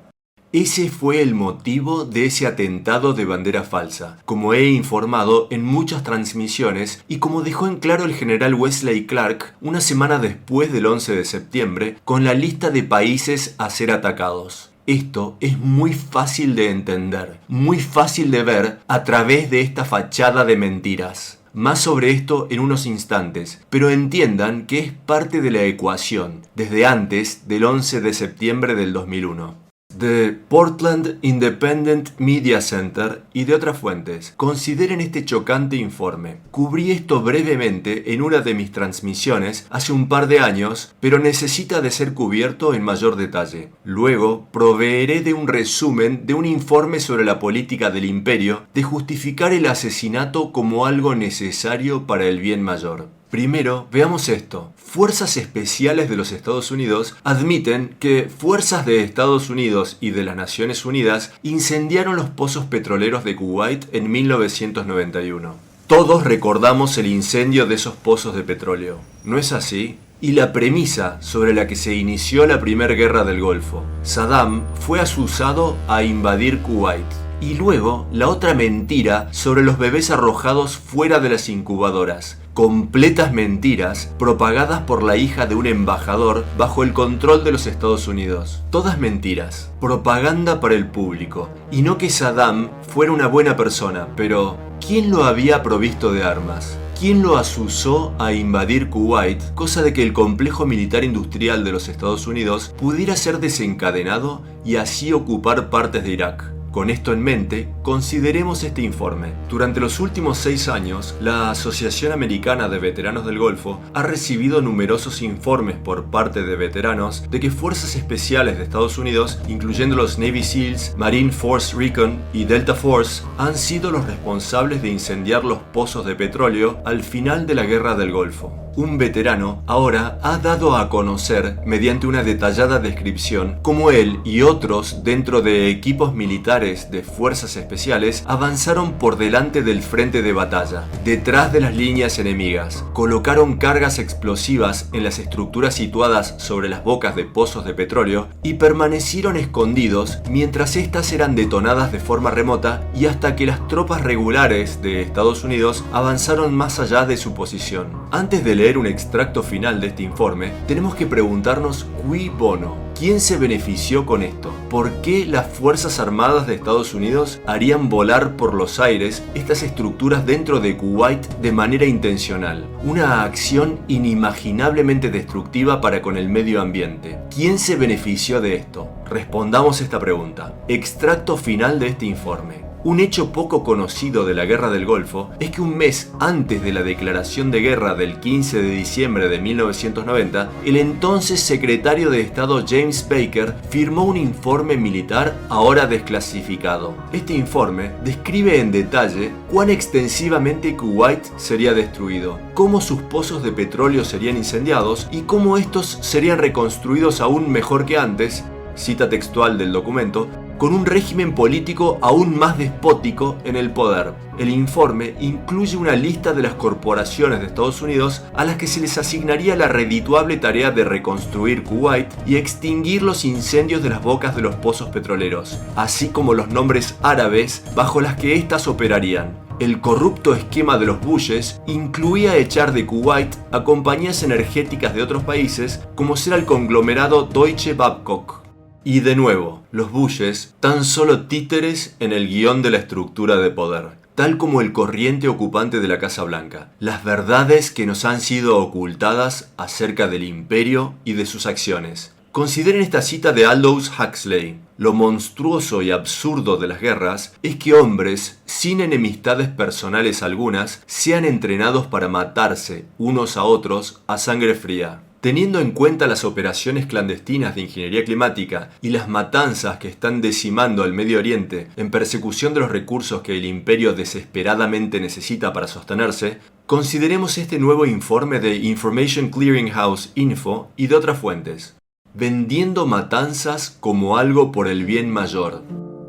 Ese fue el motivo de ese atentado de bandera falsa, como he informado en muchas transmisiones y como dejó en claro el general Wesley Clark una semana después del 11 de septiembre con la lista de países a ser atacados. Esto es muy fácil de entender, muy fácil de ver a través de esta fachada de mentiras. Más sobre esto en unos instantes, pero entiendan que es parte de la ecuación, desde antes del 11 de septiembre del 2001. De Portland Independent Media Center y de otras fuentes. Consideren este chocante informe. Cubrí esto brevemente en una de mis transmisiones hace un par de años, pero necesita de ser cubierto en mayor detalle. Luego proveeré de un resumen de un informe sobre la política del imperio de justificar el asesinato como algo necesario para el bien mayor. Primero, veamos esto. Fuerzas especiales de los Estados Unidos admiten que fuerzas de Estados Unidos y de las Naciones Unidas incendiaron los pozos petroleros de Kuwait en 1991. Todos recordamos el incendio de esos pozos de petróleo, ¿no es así? Y la premisa sobre la que se inició la Primera Guerra del Golfo. Saddam fue asusado a invadir Kuwait. Y luego, la otra mentira sobre los bebés arrojados fuera de las incubadoras. Completas mentiras propagadas por la hija de un embajador bajo el control de los Estados Unidos. Todas mentiras. Propaganda para el público. Y no que Saddam fuera una buena persona, pero ¿quién lo había provisto de armas? ¿Quién lo asusó a invadir Kuwait, cosa de que el complejo militar industrial de los Estados Unidos pudiera ser desencadenado y así ocupar partes de Irak? Con esto en mente, consideremos este informe. Durante los últimos 6 años, la Asociación Americana de Veteranos del Golfo ha recibido numerosos informes por parte de veteranos de que fuerzas especiales de Estados Unidos, incluyendo los Navy SEALs, Marine Force Recon y Delta Force, han sido los responsables de incendiar los pozos de petróleo al final de la Guerra del Golfo. Un veterano ahora ha dado a conocer, mediante una detallada descripción, cómo él y otros dentro de equipos militares de fuerzas especiales avanzaron por delante del frente de batalla, detrás de las líneas enemigas, colocaron cargas explosivas en las estructuras situadas sobre las bocas de pozos de petróleo y permanecieron escondidos mientras éstas eran detonadas de forma remota y hasta que las tropas regulares de Estados Unidos avanzaron más allá de su posición. Antes de leer un extracto final de este informe, tenemos que preguntarnos cui bono. ¿Quién se benefició con esto? ¿Por qué las Fuerzas Armadas de Estados Unidos harían volar por los aires estas estructuras dentro de Kuwait de manera intencional? Una acción inimaginablemente destructiva para con el medio ambiente. ¿Quién se benefició de esto? Respondamos esta pregunta. Extracto final de este informe. Un hecho poco conocido de la Guerra del Golfo es que un mes antes de la declaración de guerra del 15 de diciembre de 1990, el entonces secretario de Estado James Baker firmó un informe militar ahora desclasificado. Este informe describe en detalle cuán extensivamente Kuwait sería destruido, cómo sus pozos de petróleo serían incendiados y cómo estos serían reconstruidos aún mejor que antes, cita textual del documento, con un régimen político aún más despótico en el poder. El informe incluye una lista de las corporaciones de Estados Unidos a las que se les asignaría la redituable tarea de reconstruir Kuwait y extinguir los incendios de las bocas de los pozos petroleros, así como los nombres árabes bajo las que éstas operarían. El corrupto esquema de los Bushes incluía echar de Kuwait a compañías energéticas de otros países, como será el conglomerado Deutsche Babcock. Y de nuevo, los Bushes tan solo títeres en el guión de la estructura de poder, tal como el corriente ocupante de la Casa Blanca. Las verdades que nos han sido ocultadas acerca del imperio y de sus acciones. Consideren esta cita de Aldous Huxley. Lo monstruoso y absurdo de las guerras es que hombres, sin enemistades personales algunas, sean entrenados para matarse unos a otros a sangre fría. Teniendo en cuenta las operaciones clandestinas de ingeniería climática y las matanzas que están decimando al Medio Oriente en persecución de los recursos que el imperio desesperadamente necesita para sostenerse, consideremos este nuevo informe de Information Clearinghouse Info y de otras fuentes. Vendiendo matanzas como algo por el bien mayor.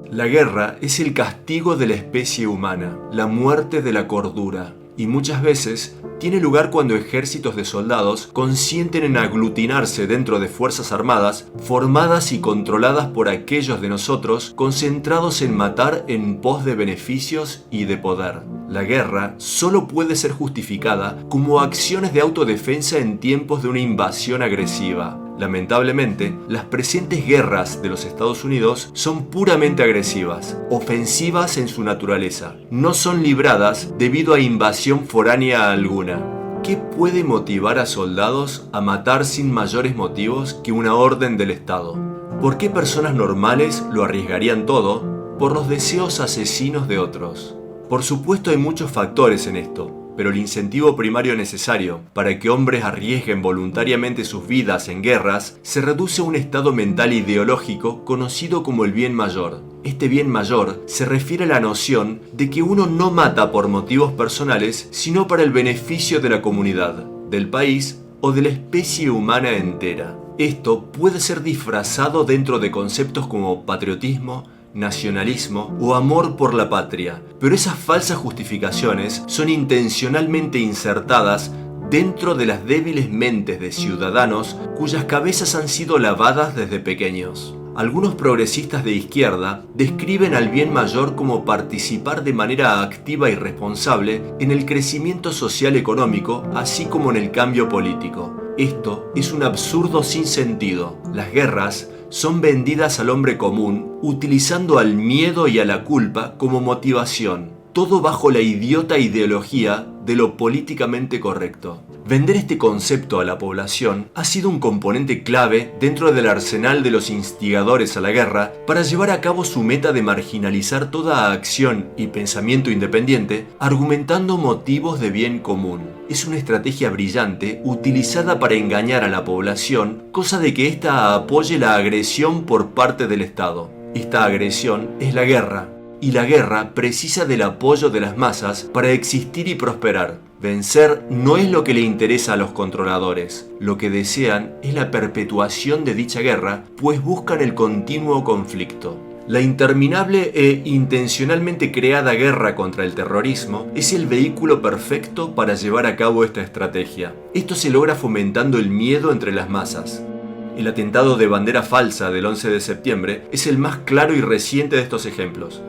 La guerra es el castigo de la especie humana, la muerte de la cordura. Y muchas veces tiene lugar cuando ejércitos de soldados consienten en aglutinarse dentro de fuerzas armadas formadas y controladas por aquellos de nosotros concentrados en matar en pos de beneficios y de poder. La guerra solo puede ser justificada como acciones de autodefensa en tiempos de una invasión agresiva. Lamentablemente, las presentes guerras de los Estados Unidos son puramente agresivas, ofensivas en su naturaleza. No son libradas debido a invasión foránea alguna. ¿Qué puede motivar a soldados a matar sin mayores motivos que una orden del Estado? ¿Por qué personas normales lo arriesgarían todo por los deseos asesinos de otros? Por supuesto hay muchos factores en esto, pero el incentivo primario necesario para que hombres arriesguen voluntariamente sus vidas en guerras se reduce a un estado mental ideológico conocido como el bien mayor. Este bien mayor se refiere a la noción de que uno no mata por motivos personales, sino para el beneficio de la comunidad, del país o de la especie humana entera. Esto puede ser disfrazado dentro de conceptos como patriotismo, nacionalismo o amor por la patria, pero esas falsas justificaciones son intencionalmente insertadas dentro de las débiles mentes de ciudadanos cuyas cabezas han sido lavadas desde pequeños. Algunos progresistas de izquierda describen al bien mayor como participar de manera activa y responsable en el crecimiento social económico, así como en el cambio político. Esto es un absurdo sin sentido. Las guerras son vendidas al hombre común, utilizando al miedo y a la culpa como motivación, todo bajo la idiota ideología de lo políticamente correcto. Vender este concepto a la población ha sido un componente clave dentro del arsenal de los instigadores a la guerra para llevar a cabo su meta de marginalizar toda acción y pensamiento independiente, argumentando motivos de bien común. Es una estrategia brillante utilizada para engañar a la población, cosa de que ésta apoye la agresión por parte del Estado. Esta agresión es la guerra. Y la guerra precisa del apoyo de las masas para existir y prosperar. Vencer no es lo que le interesa a los controladores. Lo que desean es la perpetuación de dicha guerra, pues buscan el continuo conflicto. La interminable e intencionalmente creada guerra contra el terrorismo es el vehículo perfecto para llevar a cabo esta estrategia. Esto se logra fomentando el miedo entre las masas. El atentado de bandera falsa del 11 de septiembre es el más claro y reciente de estos ejemplos.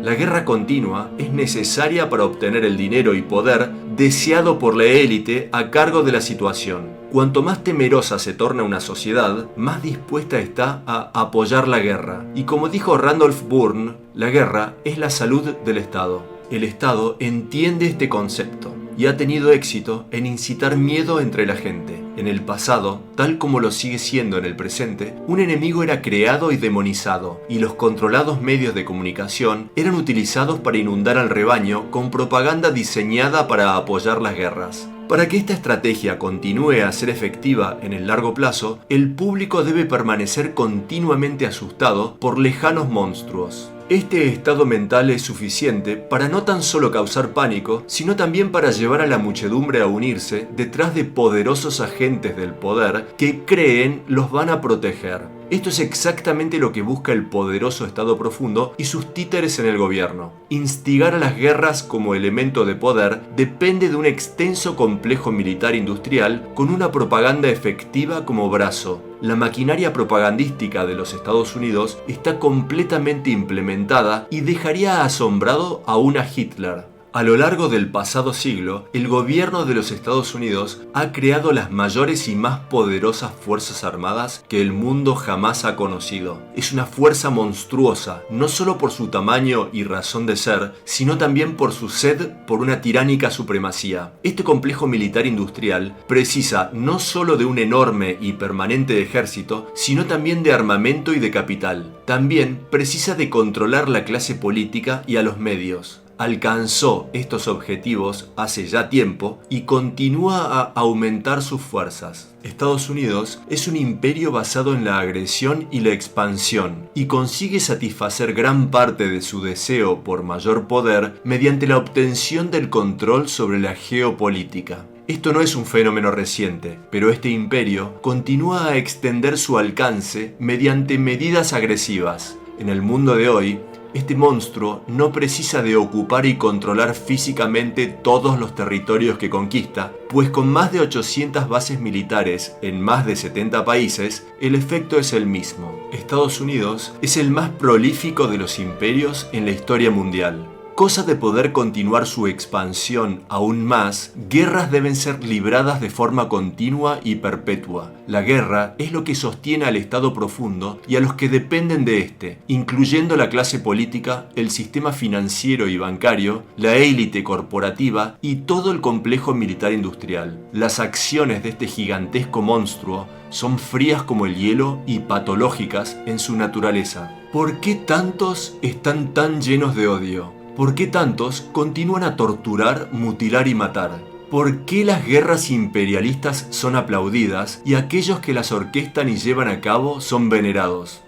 La guerra continua es necesaria para obtener el dinero y poder deseado por la élite a cargo de la situación. Cuanto más temerosa se torna una sociedad, más dispuesta está a apoyar la guerra. Y como dijo Randolph Bourne, la guerra es la salud del Estado. El Estado entiende este concepto y ha tenido éxito en incitar miedo entre la gente. En el pasado, tal como lo sigue siendo en el presente, un enemigo era creado y demonizado, y los controlados medios de comunicación eran utilizados para inundar al rebaño con propaganda diseñada para apoyar las guerras. Para que esta estrategia continúe a ser efectiva en el largo plazo, el público debe permanecer continuamente asustado por lejanos monstruos. Este estado mental es suficiente para no tan solo causar pánico, sino también para llevar a la muchedumbre a unirse detrás de poderosos agentes del poder que creen los van a proteger. Esto es exactamente lo que busca el poderoso Estado profundo y sus títeres en el gobierno. Instigar a las guerras como elemento de poder depende de un extenso complejo militar industrial con una propaganda efectiva como brazo. La maquinaria propagandística de los Estados Unidos está completamente implementada y dejaría asombrado aún a Hitler. A lo largo del pasado siglo, el gobierno de los Estados Unidos ha creado las mayores y más poderosas fuerzas armadas que el mundo jamás ha conocido. Es una fuerza monstruosa, no solo por su tamaño y razón de ser, sino también por su sed por una tiránica supremacía. Este complejo militar industrial precisa no solo de un enorme y permanente ejército, sino también de armamento y de capital. También precisa de controlar la clase política y a los medios. Alcanzó estos objetivos hace ya tiempo y continúa a aumentar sus fuerzas. Estados Unidos es un imperio basado en la agresión y la expansión y consigue satisfacer gran parte de su deseo por mayor poder mediante la obtención del control sobre la geopolítica. Esto no es un fenómeno reciente, pero este imperio continúa a extender su alcance mediante medidas agresivas. En el mundo de hoy, este monstruo no precisa de ocupar y controlar físicamente todos los territorios que conquista, pues con más de 800 bases militares en más de 70 países, el efecto es el mismo. Estados Unidos es el más prolífico de los imperios en la historia mundial. Cosa de poder continuar su expansión aún más, guerras deben ser libradas de forma continua y perpetua. La guerra es lo que sostiene al Estado profundo y a los que dependen de este, incluyendo la clase política, el sistema financiero y bancario, la élite corporativa y todo el complejo militar industrial. Las acciones de este gigantesco monstruo son frías como el hielo y patológicas en su naturaleza. ¿Por qué tantos están tan llenos de odio? ¿Por qué tantos continúan a torturar, mutilar y matar? ¿Por qué las guerras imperialistas son aplaudidas y aquellos que las orquestan y llevan a cabo son venerados?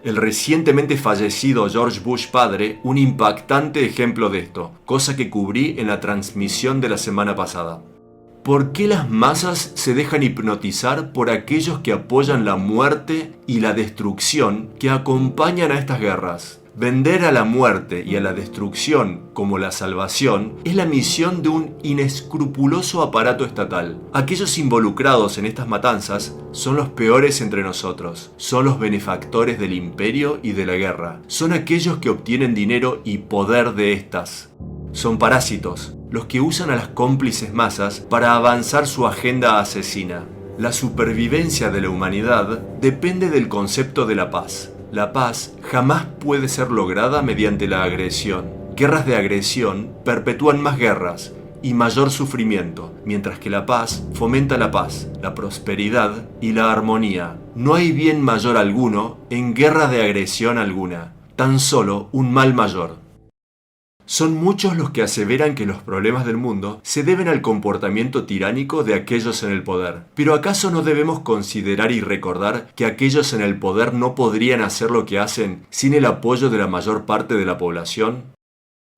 El recientemente fallecido George Bush padre, un impactante ejemplo de esto, cosa que cubrí en la transmisión de la semana pasada. ¿Por qué las masas se dejan hipnotizar por aquellos que apoyan la muerte y la destrucción que acompañan a estas guerras? Vender a la muerte y a la destrucción como la salvación es la misión de un inescrupuloso aparato estatal. Aquellos involucrados en estas matanzas son los peores entre nosotros, son los benefactores del imperio y de la guerra, son aquellos que obtienen dinero y poder de estas. Son parásitos, los que usan a las cómplices masas para avanzar su agenda asesina. La supervivencia de la humanidad depende del concepto de la paz. La paz jamás puede ser lograda mediante la agresión. Guerras de agresión perpetúan más guerras y mayor sufrimiento, mientras que la paz fomenta la paz, la prosperidad y la armonía. No hay bien mayor alguno en guerra de agresión alguna, tan solo un mal mayor. Son muchos los que aseveran que los problemas del mundo se deben al comportamiento tiránico de aquellos en el poder. Pero ¿acaso no debemos considerar y recordar que aquellos en el poder no podrían hacer lo que hacen sin el apoyo de la mayor parte de la población?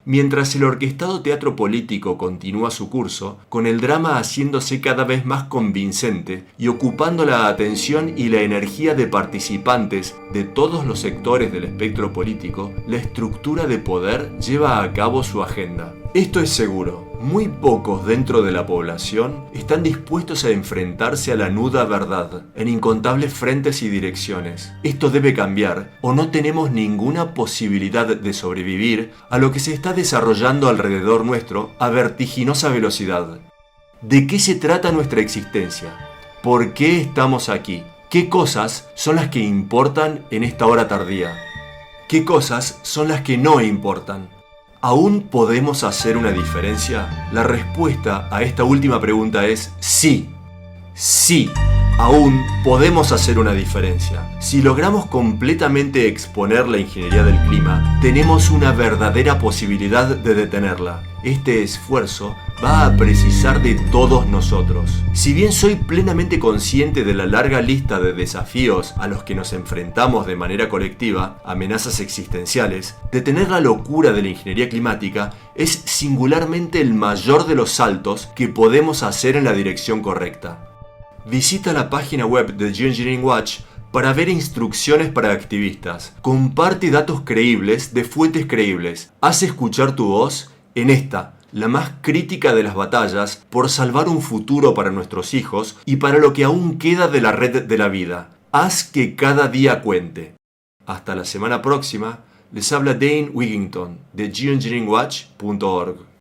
Mientras el orquestado teatro político continúa su curso, con el drama haciéndose cada vez más convincente y ocupando la atención y la energía de participantes de todos los sectores del espectro político, la estructura de poder lleva a cabo su agenda. Esto es seguro, Muy pocos dentro de la población están dispuestos a enfrentarse a la nuda verdad en incontables frentes y direcciones. Esto debe cambiar o no tenemos ninguna posibilidad de sobrevivir a lo que se está desarrollando alrededor nuestro a vertiginosa velocidad. ¿De qué se trata nuestra existencia? ¿Por qué estamos aquí? ¿Qué cosas son las que importan en esta hora tardía? ¿Qué cosas son las que no importan? ¿Aún podemos hacer una diferencia? La respuesta a esta última pregunta es sí. Sí, aún podemos hacer una diferencia. Si logramos completamente exponer la ingeniería del clima, tenemos una verdadera posibilidad de detenerla. Este esfuerzo va a precisar de todos nosotros. Si bien soy plenamente consciente de la larga lista de desafíos a los que nos enfrentamos de manera colectiva, amenazas existenciales, detener la locura de la ingeniería climática es singularmente el mayor de los saltos que podemos hacer en la dirección correcta. Visita la página web de Geoengineering Watch para ver instrucciones para activistas. Comparte datos creíbles de fuentes creíbles. Haz escuchar tu voz en esta, la más crítica de las batallas por salvar un futuro para nuestros hijos y para lo que aún queda de la red de la vida. Haz que cada día cuente. Hasta la semana próxima, les habla Dane Wigington de geoengineeringwatch.org.